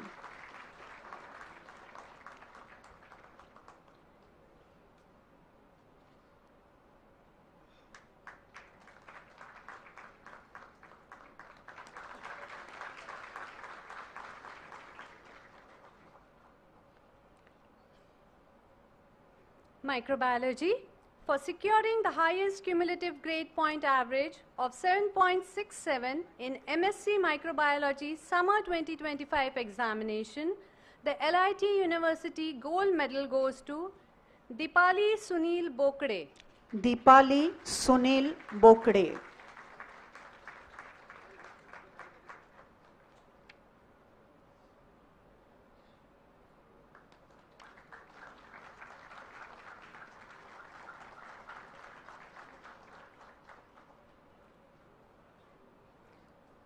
Speaker 11: Microbiology. For securing the highest cumulative grade point average of 7.67 in MSc Microbiology Summer 2025 examination, the LIT University gold medal goes to Dipali Sunil Bokde.
Speaker 1: Dipali Sunil Bokde.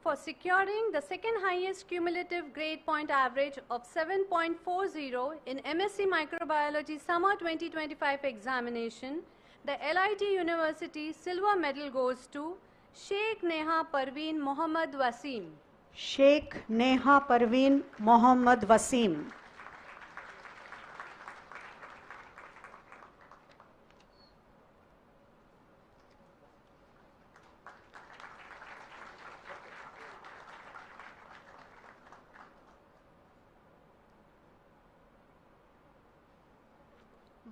Speaker 11: For securing the second highest cumulative grade point average of 7.40 in MSc Microbiology Summer 2025 examination, the LIT University silver medal goes to Sheikh Neha Parveen Mohammad Wasim.
Speaker 1: Sheikh Neha Parveen Mohammad Wasim.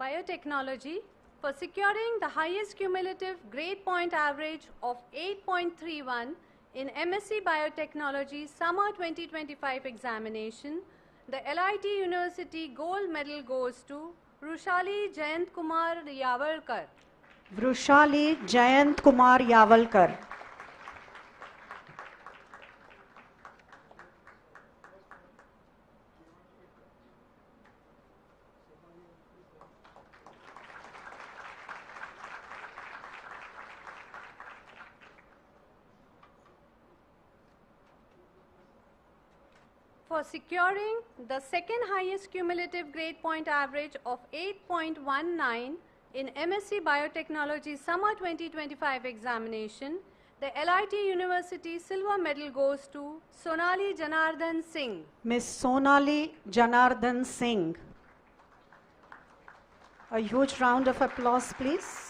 Speaker 11: Biotechnology. For securing the highest cumulative grade point average of 8.31 in MSc Biotechnology Summer 2025 examination, the LIT University gold medal goes to Vrushali Jayant Kumar Yavalkar.
Speaker 1: Vrushali Jayant Kumar Yavalkar.
Speaker 11: For securing the second highest cumulative grade point average of 8.19 in MSc Biotechnology Summer 2025 examination, the LIT University silver medal goes to Sonali Janardhan Singh.
Speaker 1: Miss Sonali Janardhan Singh. A huge round of applause, please.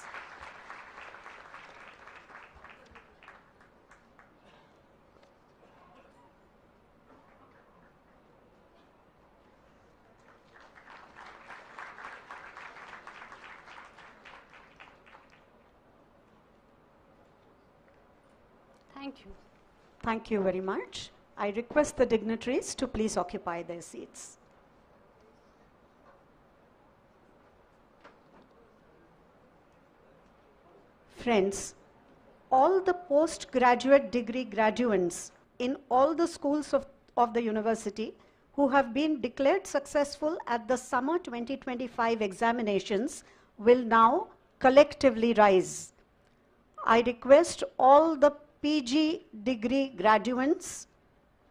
Speaker 11: Thank you.
Speaker 1: Thank you very much. I request the dignitaries to please occupy their seats. Friends, all the postgraduate degree graduates in all the schools of the university who have been declared successful at the summer 2025 examinations will now collectively rise. I request all the PG degree graduates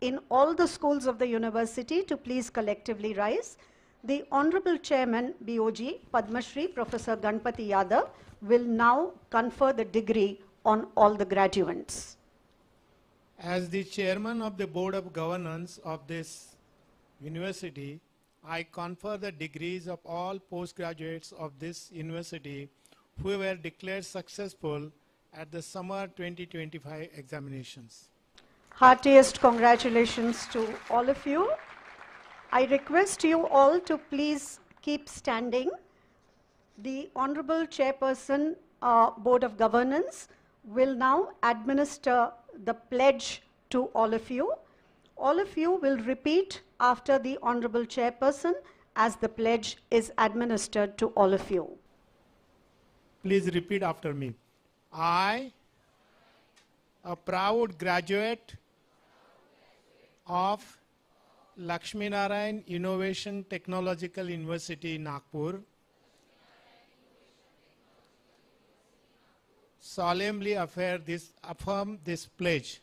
Speaker 1: in all the schools of the university to please collectively rise. The Honorable Chairman, BOG, Padma Shri, Professor Ganpati Yadav, will now confer the degree on all the graduates.
Speaker 9: As the chairman of the Board of Governance of this university, I confer the degrees of all postgraduates of this university who were declared successful at the summer 2025 examinations.
Speaker 1: Heartiest congratulations to all of you. I request you all to please keep standing. The Honorable Chairperson, Board of Governance, will now administer the pledge to all of you. All of you will repeat after the Honorable Chairperson as the pledge is administered to all of you.
Speaker 9: Please repeat after me. I, a proud graduate of Lakshminarayan Innovation Technological University, Nagpur, solemnly affirm this pledge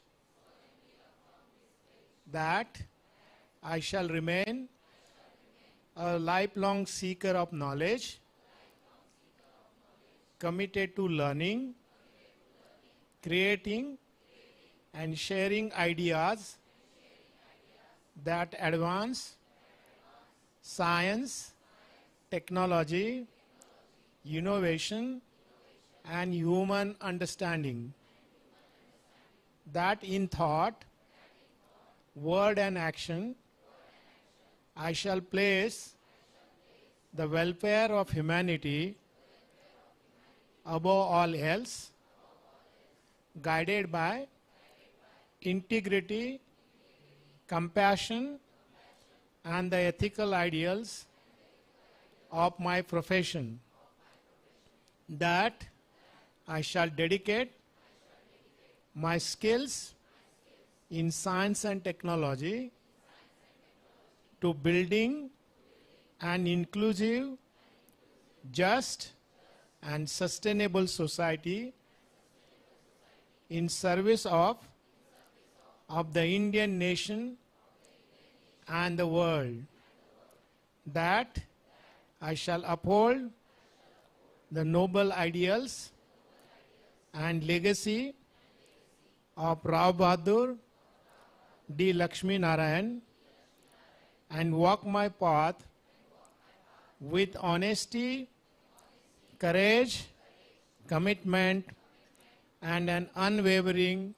Speaker 9: that I shall remain a lifelong seeker of knowledge, committed to learning, creating, and sharing ideas that advance science, technology, innovation, and human understanding. That in thought, word, and action, I shall place the welfare of humanity above all else, guided by integrity, compassion, and the ethical ideals of my profession. That I shall dedicate my skills in science and technology to building an inclusive, just, and sustainable society in service of the Indian nation and the world. That I shall uphold the noble ideals and legacy of Rao Bahadur D. Lakshmi Narayan and walk my path with honesty, courage, commitment, and an unwavering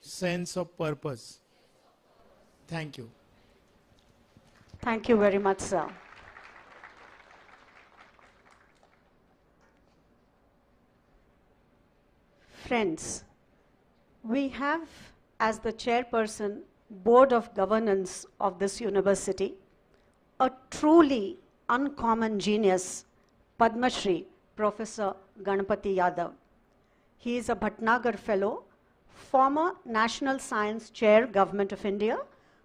Speaker 9: sense of purpose. Thank you.
Speaker 1: Thank you very much, sir. Friends, we have as the chairperson, Board of Governance of this university, a truly uncommon genius, Padma Shri, Professor Ganpati Yadav. He is a Bhatnagar Fellow, former National Science Chair, Government of India,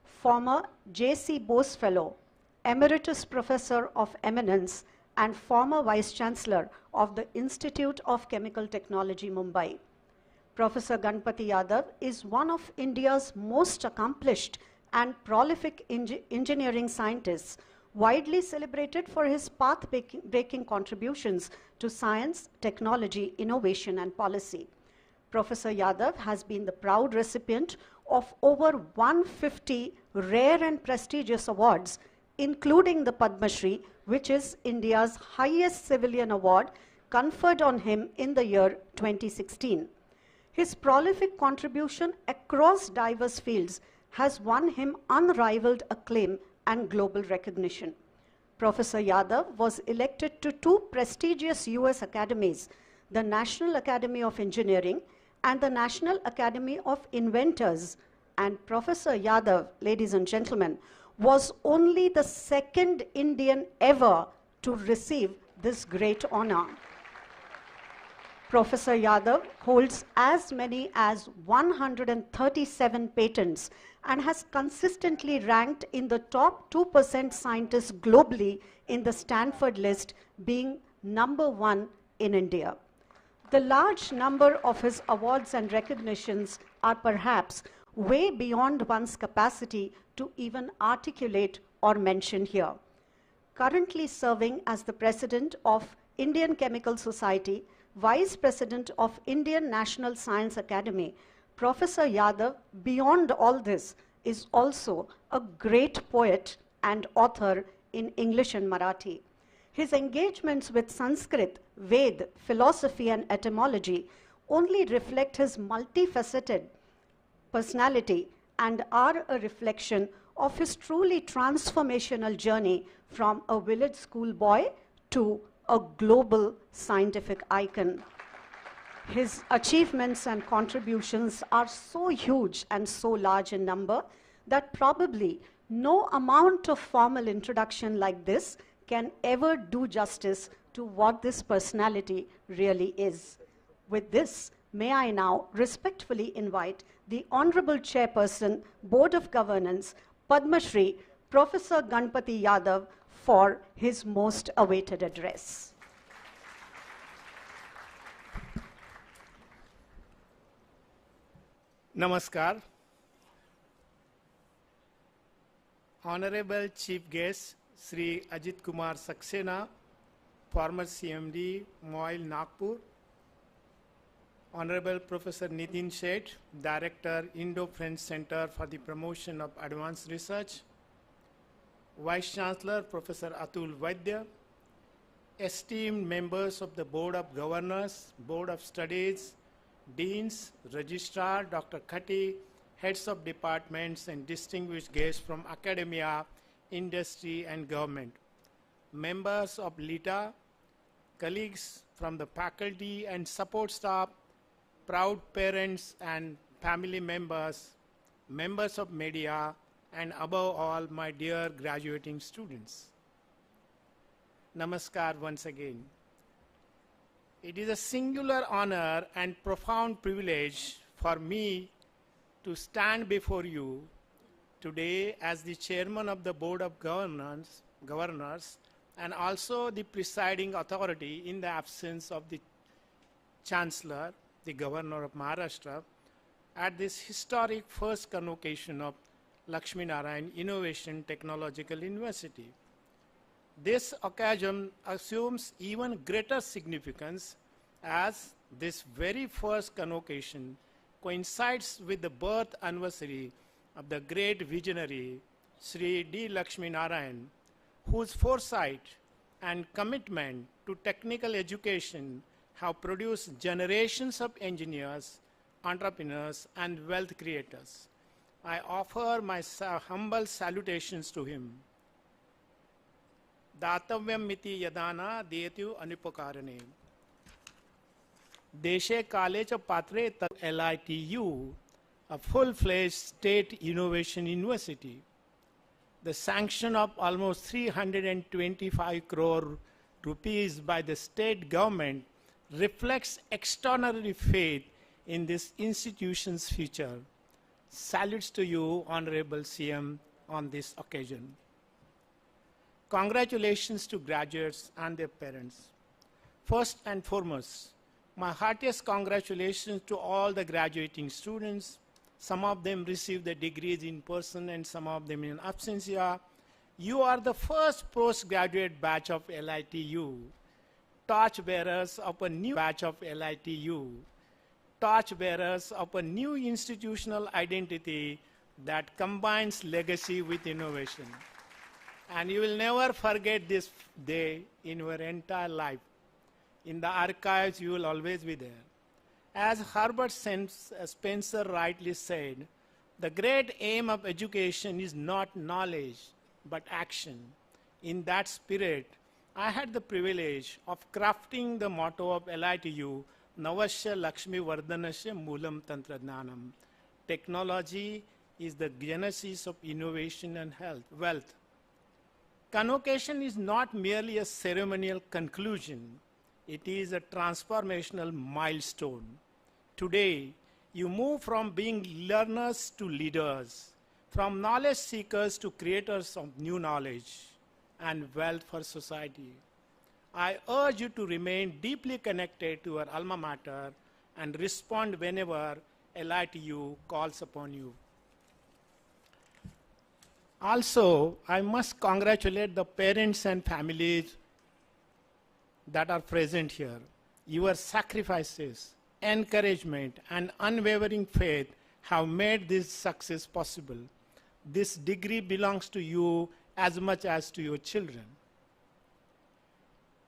Speaker 1: former J.C. Bose Fellow, Emeritus Professor of Eminence, and former Vice Chancellor of the Institute of Chemical Technology, Mumbai. Professor Ganpati Yadav is one of India's most accomplished and prolific engineering scientists, widely celebrated for his path-breaking contributions to science, technology, innovation, and policy. Professor Yadav has been the proud recipient of over 150 rare and prestigious awards, including the Padma Shri, which is India's highest civilian award, conferred on him in the year 2016. His prolific contribution across diverse fields has won him unrivaled acclaim and global recognition. Professor Yadav was elected to two prestigious US academies, the National Academy of Engineering and the National Academy of Inventors. And Professor Yadav, ladies and gentlemen, was only the second Indian ever to receive this great honor. Professor Yadav holds as many as 137 patents and has consistently ranked in the top 2% scientists globally in the Stanford list, being #1 in India. The large number of his awards and recognitions are perhaps way beyond one's capacity to even articulate or mention here. Currently serving as the president of Indian Chemical Society, Vice President of Indian National Science Academy, Professor Yadav, beyond all this, is also a great poet and author in English and Marathi. His engagements with Sanskrit, Ved, philosophy, and etymology only reflect his multifaceted personality and are a reflection of his truly transformational journey from a village schoolboy to a global scientific icon. His achievements and contributions are so huge and so large in number that probably no amount of formal introduction like this can ever do justice to what this personality really is. With this, may I now respectfully invite the Honorable Chairperson, Board of Governance, Padma Shri, Professor Ganpati Yadav, for his most awaited address.
Speaker 9: Namaskar. Honorable Chief Guest, Sri Ajit Kumar Saxena, former CMD, Moil Nagpur. Honorable Professor Nitin Sheth, Director, Indo-French Center for the Promotion of Advanced Research. Vice Chancellor, Professor Atul Vaidya. Esteemed members of the Board of Governors, Board of Studies, Deans, Registrar, Dr. Khati, heads of departments, and distinguished guests from academia, industry, and government. Members of LITA, colleagues from the faculty and support staff, proud parents and family members, members of media, and above all, my dear graduating students. Namaskar once again. It is a singular honor and profound privilege for me to stand before you today as the chairman of the Board of Governors and also the presiding authority in the absence of the Chancellor, the Governor of Maharashtra, at this historic first convocation of Lakshmi Narayan Innovation Technological University. This occasion assumes even greater significance as this very first convocation coincides with the birth anniversary of the great visionary Sri D. Lakshmi Narayan, whose foresight and commitment to technical education have produced generations of engineers, entrepreneurs, and wealth creators. I offer my humble salutations to him. दातव्यम मिति यदाना देयतु अनुपकारणे देशे काले च पात्रे तत् LITU, a full-fledged state innovation university. The sanction of almost 325 crore rupees by the state government reflects extraordinary faith in this institution's future. Salutes to you, Honorable CM, on this occasion. Congratulations to graduates and their parents. First and foremost, my heartiest congratulations to all the graduating students. Some of them received their degrees in person and some of them in absentia. You are the first postgraduate batch of LITU, torchbearers of a new batch of LITU, torchbearers of a new institutional identity that combines legacy with innovation. And you will never forget this day in your entire life. In the archives, you will always be there. As Herbert Spencer rightly said, the great aim of education is not knowledge, but action. In that spirit, I had the privilege of crafting the motto of LITU, Navasya Lakshmi Vardhanasya Moolam Tantradnanam. Technology is the genesis of innovation and wealth. Convocation is not merely a ceremonial conclusion. It is a transformational milestone. Today, you move from being learners to leaders, from knowledge seekers to creators of new knowledge and wealth for society. I urge you to remain deeply connected to your alma mater and respond whenever LITU calls upon you. Also, I must congratulate the parents and families that are present here. Your sacrifices, encouragement, and unwavering faith have made this success possible. This degree belongs to you as much as to your children.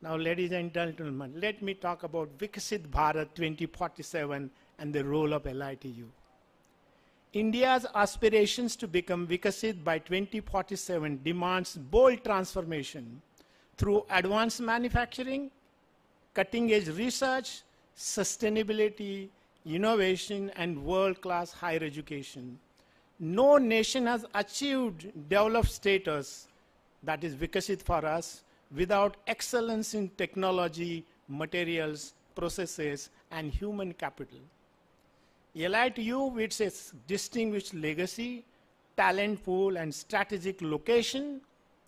Speaker 9: Now, ladies and gentlemen, let me talk about Viksit Bharat 2047 and the role of LITU. India's aspirations to become Viksit by 2047 demands bold transformation through advanced manufacturing, cutting-edge research, sustainability, innovation, and world-class higher education. No nation has achieved developed status, that is Viksit for us, without excellence in technology, materials, processes, and human capital. LITU, with its distinguished legacy, talent pool, and strategic location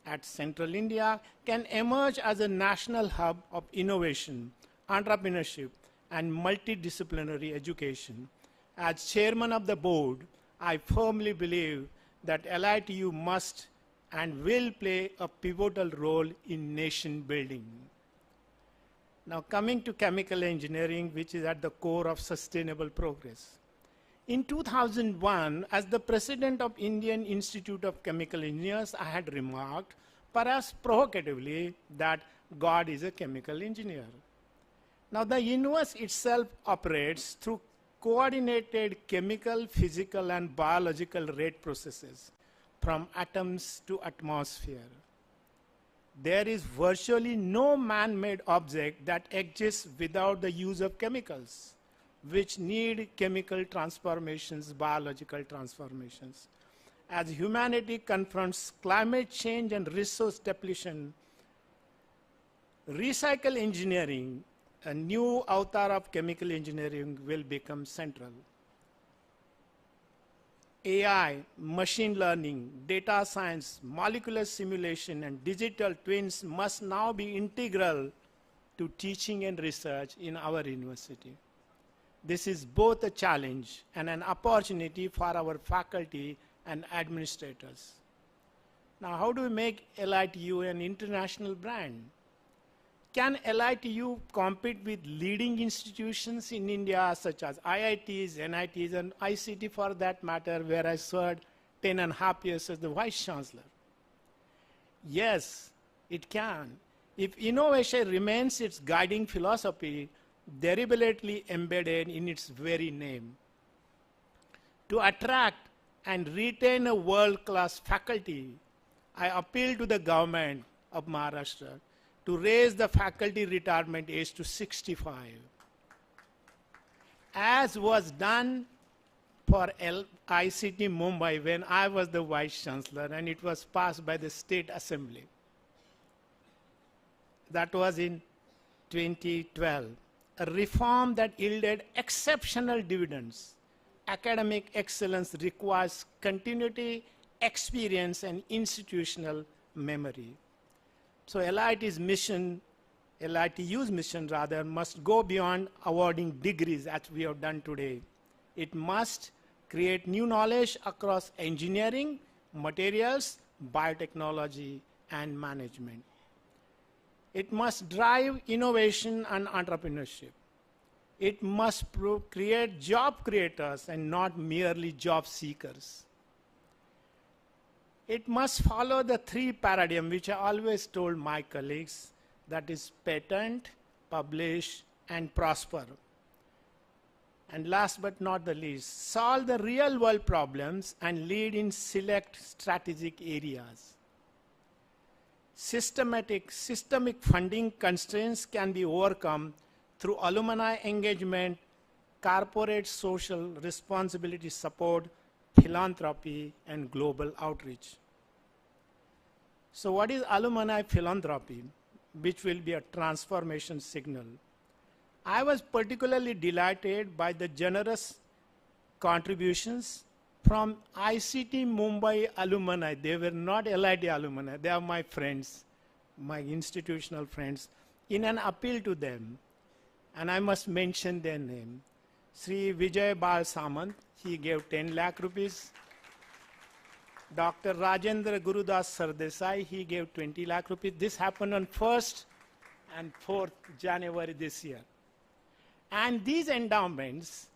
Speaker 9: at Central India, can emerge as a national hub of innovation, entrepreneurship, and multidisciplinary education. As chairman of the board, I firmly believe that LITU must and will play a pivotal role in nation building. Now, coming to chemical engineering, which is at the core of sustainable progress. In 2001, as the president of Indian Institute of Chemical Engineers, I had remarked, perhaps provocatively, that God is a chemical engineer. Now, the universe itself operates through coordinated chemical, physical, and biological rate processes, from atoms to atmosphere. There is virtually no man-made object that exists without the use of chemicals, which need chemical transformations, biological transformations. As humanity confronts climate change and resource depletion, recycle engineering, a new avatar of chemical engineering, will become central. AI, machine learning, data science, molecular simulation, and digital twins must now be integral to teaching and research in our university. This is both a challenge and an opportunity for our faculty and administrators. Now, how do we make LITU an international brand? Can LITU compete with leading institutions in India such as IITs, NITs, and ICT for that matter, where I served 10.5 years as the Vice Chancellor? Yes, it can. If innovation remains its guiding philosophy, deliberately embedded in its very name. To attract and retain a world-class faculty, I appeal to the government of Maharashtra to raise the faculty retirement age to 65, as was done for ICT Mumbai when I was the Vice Chancellor, and it was passed by the State Assembly. That was in 2012. A reform that yielded exceptional dividends. Academic excellence requires continuity, experience, and institutional memory. So LITU's mission must go beyond awarding degrees as we have done today. It must create new knowledge across engineering, materials, biotechnology, and management. It must drive innovation and entrepreneurship. It must create job creators and not merely job seekers. It must follow the 3 paradigms which I always told my colleagues, that is patent, publish, and prosper. And last but not the least, solve the real world problems and lead in select strategic areas. Systemic funding constraints can be overcome through alumni engagement, corporate social responsibility support, philanthropy, and global outreach. So what is alumni philanthropy, which will be a transformation signal? I was particularly delighted by the generous contributions from ICT Mumbai alumni. They were not LIT alumni. They are my friends, my institutional friends, in an appeal to them. And I must mention their name. Sri Vijay Bal Samant, he gave 10 lakh rupees. Dr. Rajendra Gurudas Sardesai, he gave 20 lakh rupees. This happened on 1st and 4th January this year. And these endowments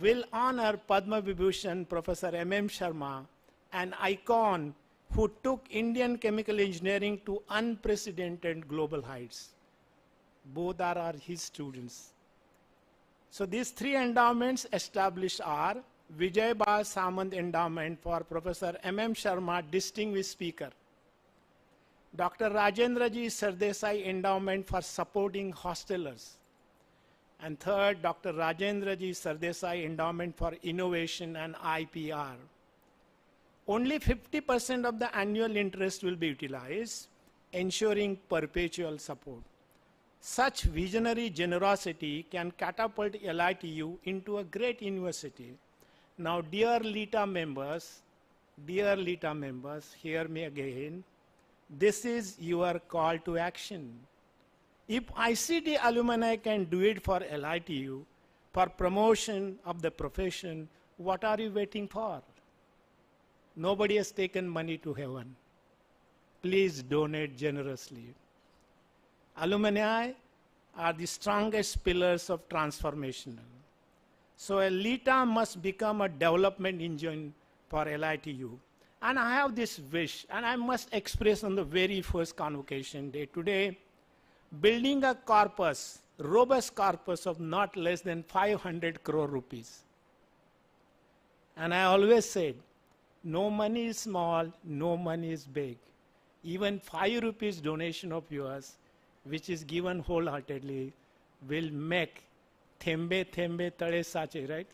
Speaker 9: will honor Padma Vibhushan Professor M.M. Sharma, an icon who took Indian chemical engineering to unprecedented global heights. Both are his students. So these three endowments established are Vijay Bal Samant Endowment for Professor M.M. Sharma, Distinguished Speaker. Dr. Rajendra Ji Sardesai Endowment for supporting hostelers. And third, Dr. Rajendra Ji Sardesai Endowment for Innovation and IPR. Only 50% of the annual interest will be utilized, ensuring perpetual support. Such visionary generosity can catapult LITU into a great university. Now, dear LITA members, hear me again. This is your call to action. If ICT alumni can do it for LITU, for promotion of the profession, what are you waiting for? Nobody has taken money to heaven. Please donate generously. Alumni are the strongest pillars of transformation. So a LITA must become a development engine for LITU. And I have this wish, and I must express on the very first convocation day today, building a corpus, robust corpus of not less than 500 crore rupees. And I always said, no money is small, no money is big. Even 5 rupees donation of yours, which is given wholeheartedly, will make thembe thembe tade sache, right?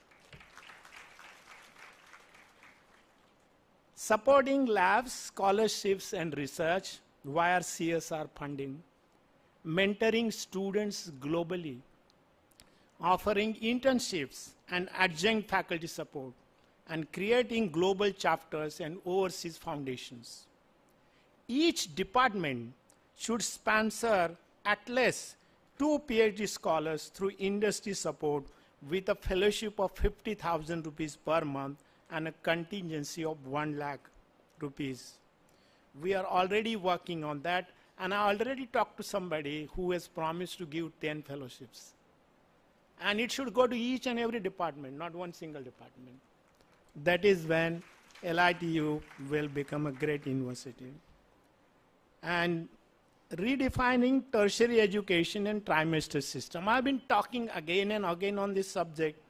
Speaker 9: Supporting labs, scholarships, and research via CSR funding, mentoring students globally, offering internships and adjunct faculty support, and creating global chapters and overseas foundations. Each department should sponsor at least 2 PhD scholars through industry support with a fellowship of 50,000 rupees per month and a contingency of 1 lakh rupees. We are already working on that, and I already talked to somebody who has promised to give 10 fellowships. And it should go to each and every department, not one single department. That is when LITU will become a great university. And redefining tertiary education and trimester system. I've been talking again and again on this subject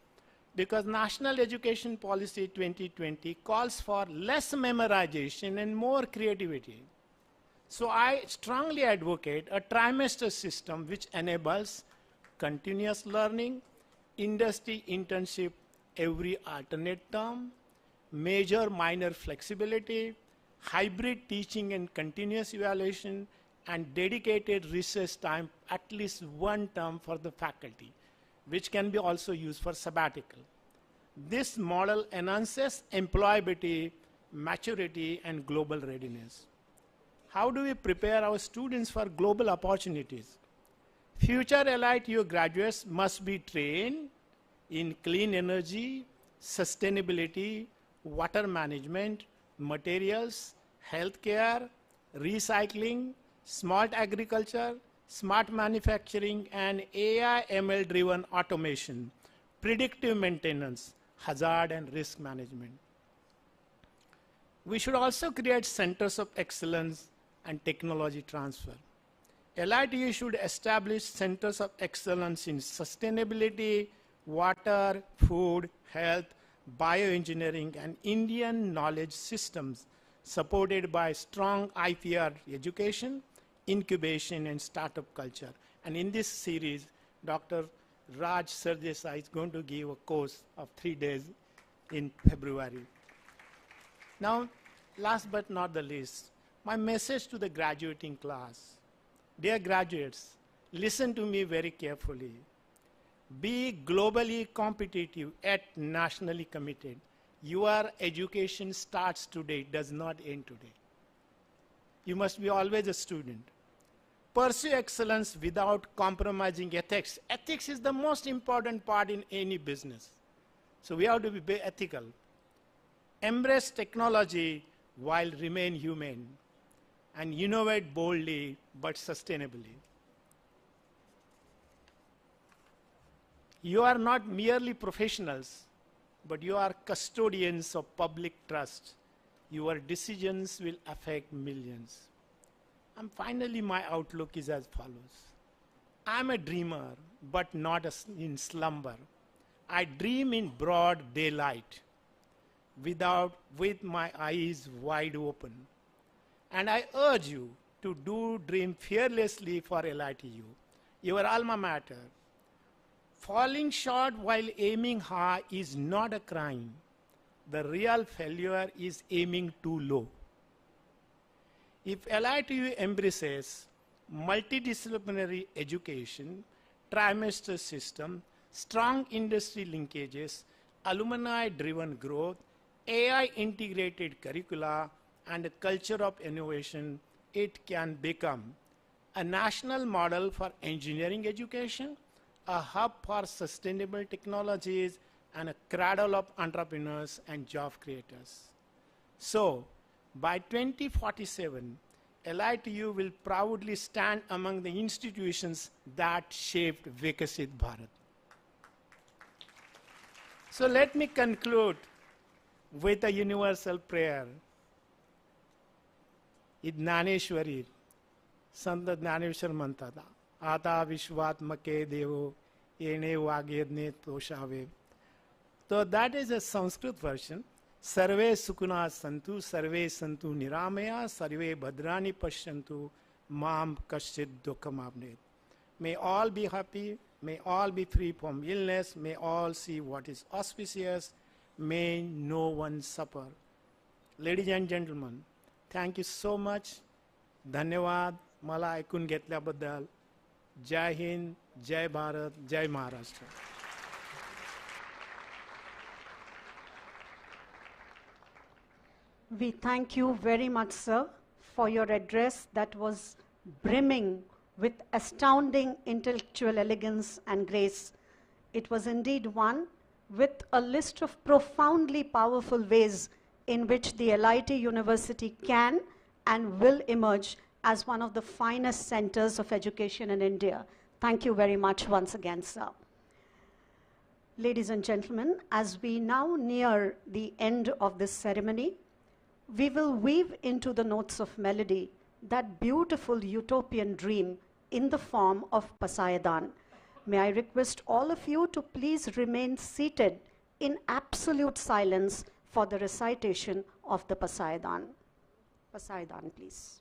Speaker 9: because National Education Policy 2020 calls for less memorization and more creativity. So I strongly advocate a trimester system which enables continuous learning, industry internship every alternate term, major minor flexibility, hybrid teaching and continuous evaluation, and dedicated research time at least 1 term for the faculty, which can be also used for sabbatical. This model enhances employability, maturity, and global readiness. How do we prepare our students for global opportunities? Future LITU graduates must be trained in clean energy, sustainability, water management, materials, healthcare, recycling, smart agriculture, smart manufacturing, and AI/ML driven automation, predictive maintenance, hazard and risk management. We should also create centers of excellence and technology transfer. LITU should establish centers of excellence in sustainability, water, food, health, bioengineering, and Indian knowledge systems supported by strong IPR education, incubation, and startup culture. And in this series, Dr. Raj Sardesai is going to give a course of 3 days in February. Now, last but not the least, my message to the graduating class. Dear graduates, listen to me very carefully. Be globally competitive yet nationally committed. Your education starts today, does not end today. You must be always a student. Pursue excellence without compromising ethics. Ethics is the most important part in any business. So we have to be ethical. Embrace technology while remain human. And innovate boldly but sustainably. You are not merely professionals, but you are custodians of public trust. Your decisions will affect millions. And finally, my outlook is as follows. I'm a dreamer, but not in slumber. I dream in broad daylight, with my eyes wide open. And I urge you to dream fearlessly for LITU, your alma mater. Falling short while aiming high is not a crime. The real failure is aiming too low. If LITU embraces multidisciplinary education, trimester system, strong industry linkages, alumni-driven growth, AI-integrated curricula, and a culture of innovation, it can become a national model for engineering education, a hub for sustainable technologies, and a cradle of entrepreneurs and job creators. So, by 2047, LITU will proudly stand among the institutions that shaped Vikasit Bharat. So let me conclude with a universal prayer. Jnaneshwari, Sant Jnaneshwar म्हणतात, आता विश्वात्मके देवो येणे वागेदने तोषावे. So that is a Sanskrit version. Sarve sukuna santu, sarve santu niramaya, sarve bhadrani pashyantu, mam kaschid dukkam abnet. May all be happy, may all be free from illness, may all see what is auspicious, may no one suffer. Ladies and gentlemen, thank you so much. धन्यवाद मला ऐकून घेतल्याबद्दल. जय हिंद, जय भारत, जय Maharashtra.
Speaker 1: We thank you very much, sir, for your address that was brimming with astounding intellectual elegance and grace. It was indeed one with a list of profoundly powerful ways in which the LIT University can and will emerge as one of the finest centers of education in India. Thank you very much once again, sir. Ladies and gentlemen, as we now near the end of this ceremony, we will weave into the notes of melody that beautiful utopian dream in the form of Pasayadaan. May I request all of you to please remain seated in absolute silence for the recitation of the Pasayadaan. Pasayadaan, please.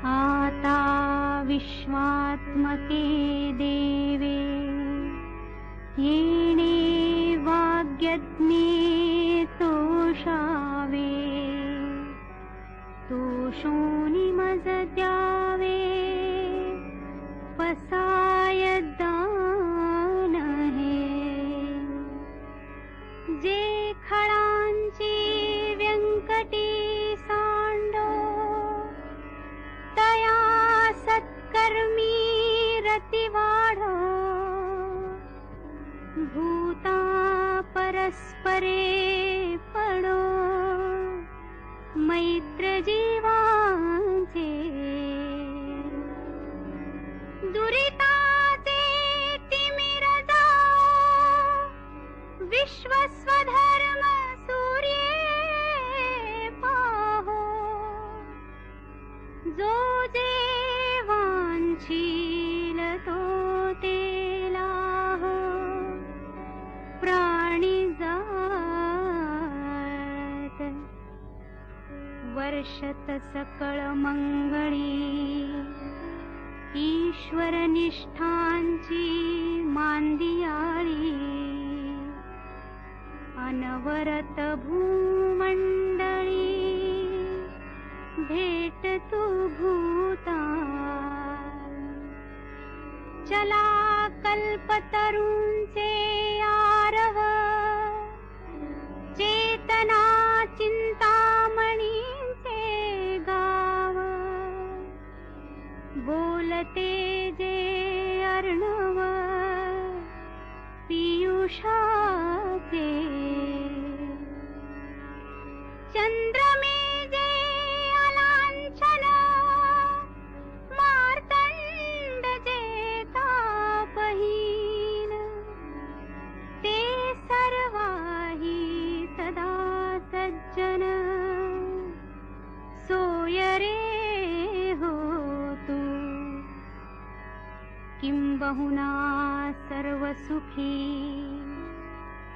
Speaker 3: आता विश्वात्मके देवे येणे वाग्यज्ञे तोषावे तोषोनि मजद्यावे पसायदान हे जे खळांची व्यंकटी सांडो तया सत्कर्मी रतिवाढो भूता परस्परे पडो मैत्र जीवांचे दुरिताचे तिमिर जाओ विश्वस्वधर्म सूर्ये पाहो जो जेवांशील तो तेलाहो प्राणी जात वर्षत सकळ मंगळी ईश्वर निष्ठांची मांदियाळी अनवरत भूमंडळी भेट तू भूता चला कल्पतरूंचे आरव चेतना चिंतामणींचे गाव बोलते जे अर्णव पीयूषाचे चंद्रमे जे अलांछन सुखी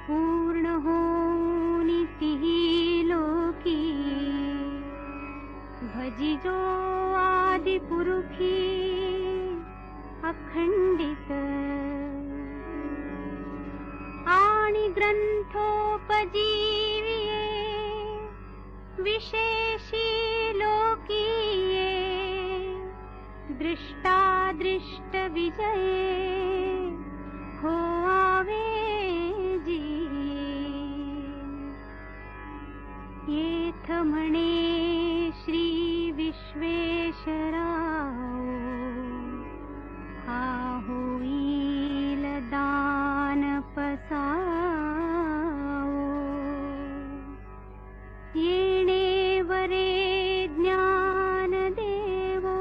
Speaker 3: पूर्ण होनी तिही लोकी भजिजो आदि पुरुखी अखंडित आणि ग्रंथोपजीविये विशेषी लोकीये दृष्टादृष्ट विजये हो आवे जी येथ म्हणे श्री विश्वेश्वराव हा होईल दान पसावो येणे वरे ज्ञान देवो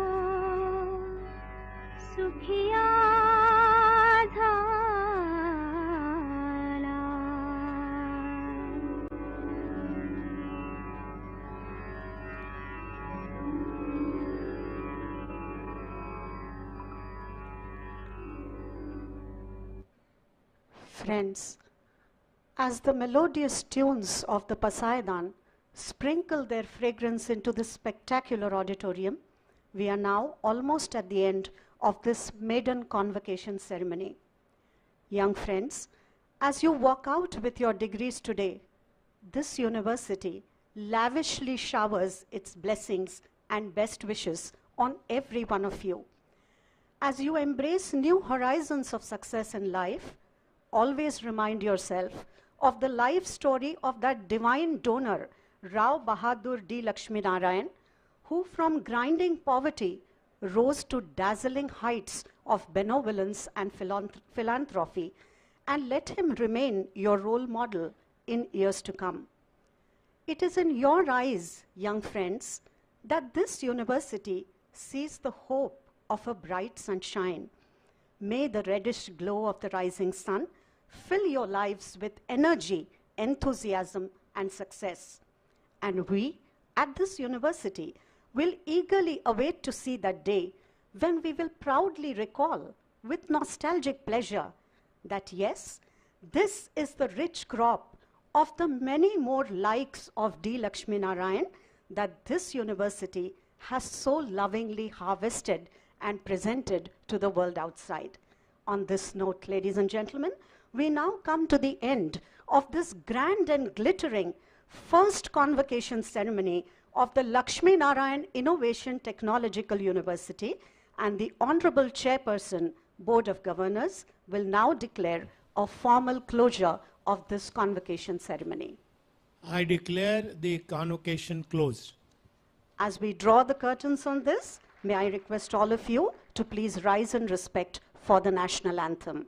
Speaker 3: सुखिया झाला.
Speaker 1: Friends, as the melodious tunes of the Pasaidan sprinkle their fragrance into this spectacular auditorium, we are now almost at the end of this maiden convocation ceremony. Young friends, as you walk out with your degrees today, this university lavishly showers its blessings and best wishes on every one of you. As you embrace new horizons of success in life, always remind yourself of the life story of that divine donor, Rao Bahadur D. Lakshmi Narayan, who from grinding poverty rose to dazzling heights of benevolence and philanthropy, and let him remain your role model in years to come. It is in your eyes, young friends, that this university sees the hope of a bright sunshine. May the reddish glow of the rising sun fill your lives with energy, enthusiasm, and success. And we, at this university, will eagerly await to see that day when we will proudly recall with nostalgic pleasure that yes, this is the rich crop of the many more likes of D. Lakshmi Narayan that this university has so lovingly harvested and presented to the world outside. On this note, ladies and gentlemen, we now come to the end of this grand and glittering first convocation ceremony of the Lakshmi Narayan Innovation Technological University, and the Honorable Chairperson, Board of Governors, will now declare a formal closure of this convocation ceremony.
Speaker 9: I declare the convocation closed.
Speaker 1: As we draw the curtains on this, may I request all of you to please rise in respect for the national anthem.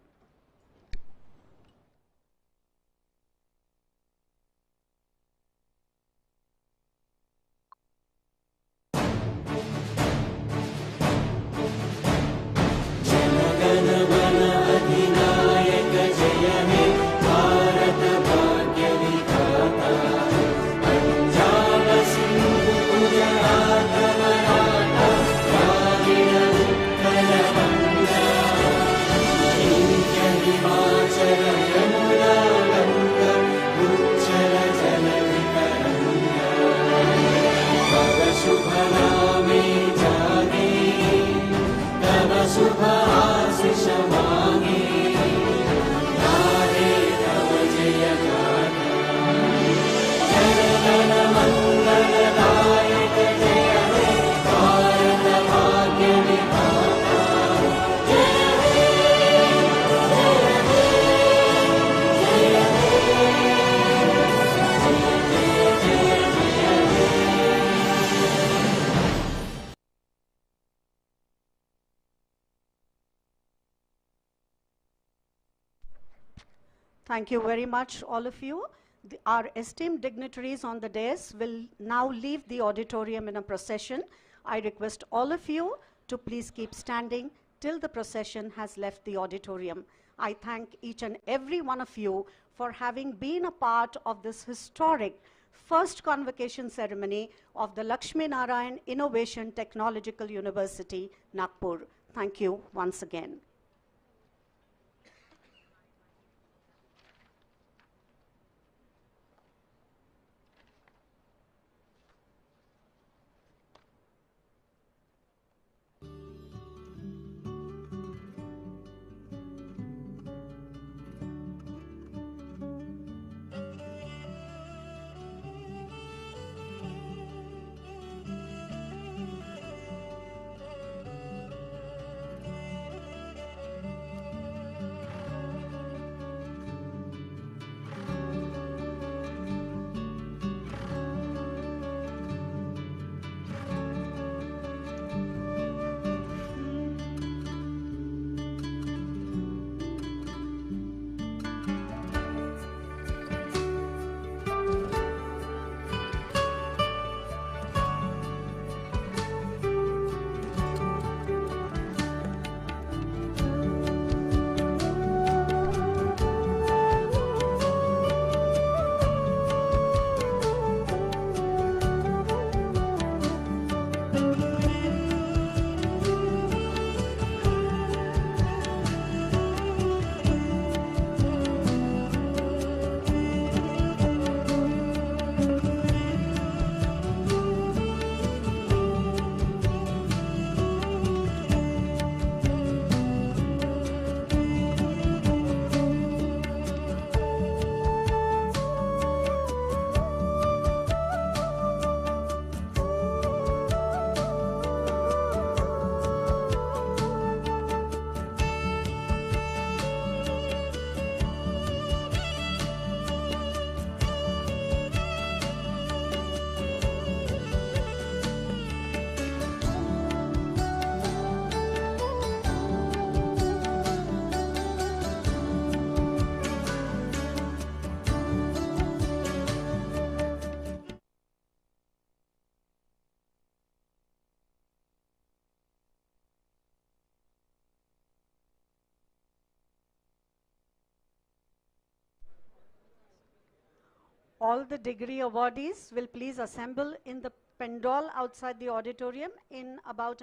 Speaker 1: Thank you very much, all of you. Our esteemed dignitaries on the dais will now leave the auditorium in a procession. I request all of you to please keep standing till the procession has left the auditorium. I thank each and every one of you for having been a part of this historic first convocation ceremony of the Lakshmi Narayan Innovation Technological University, Nagpur. Thank you once again. All the degree awardees will please assemble in the pendal outside the auditorium in about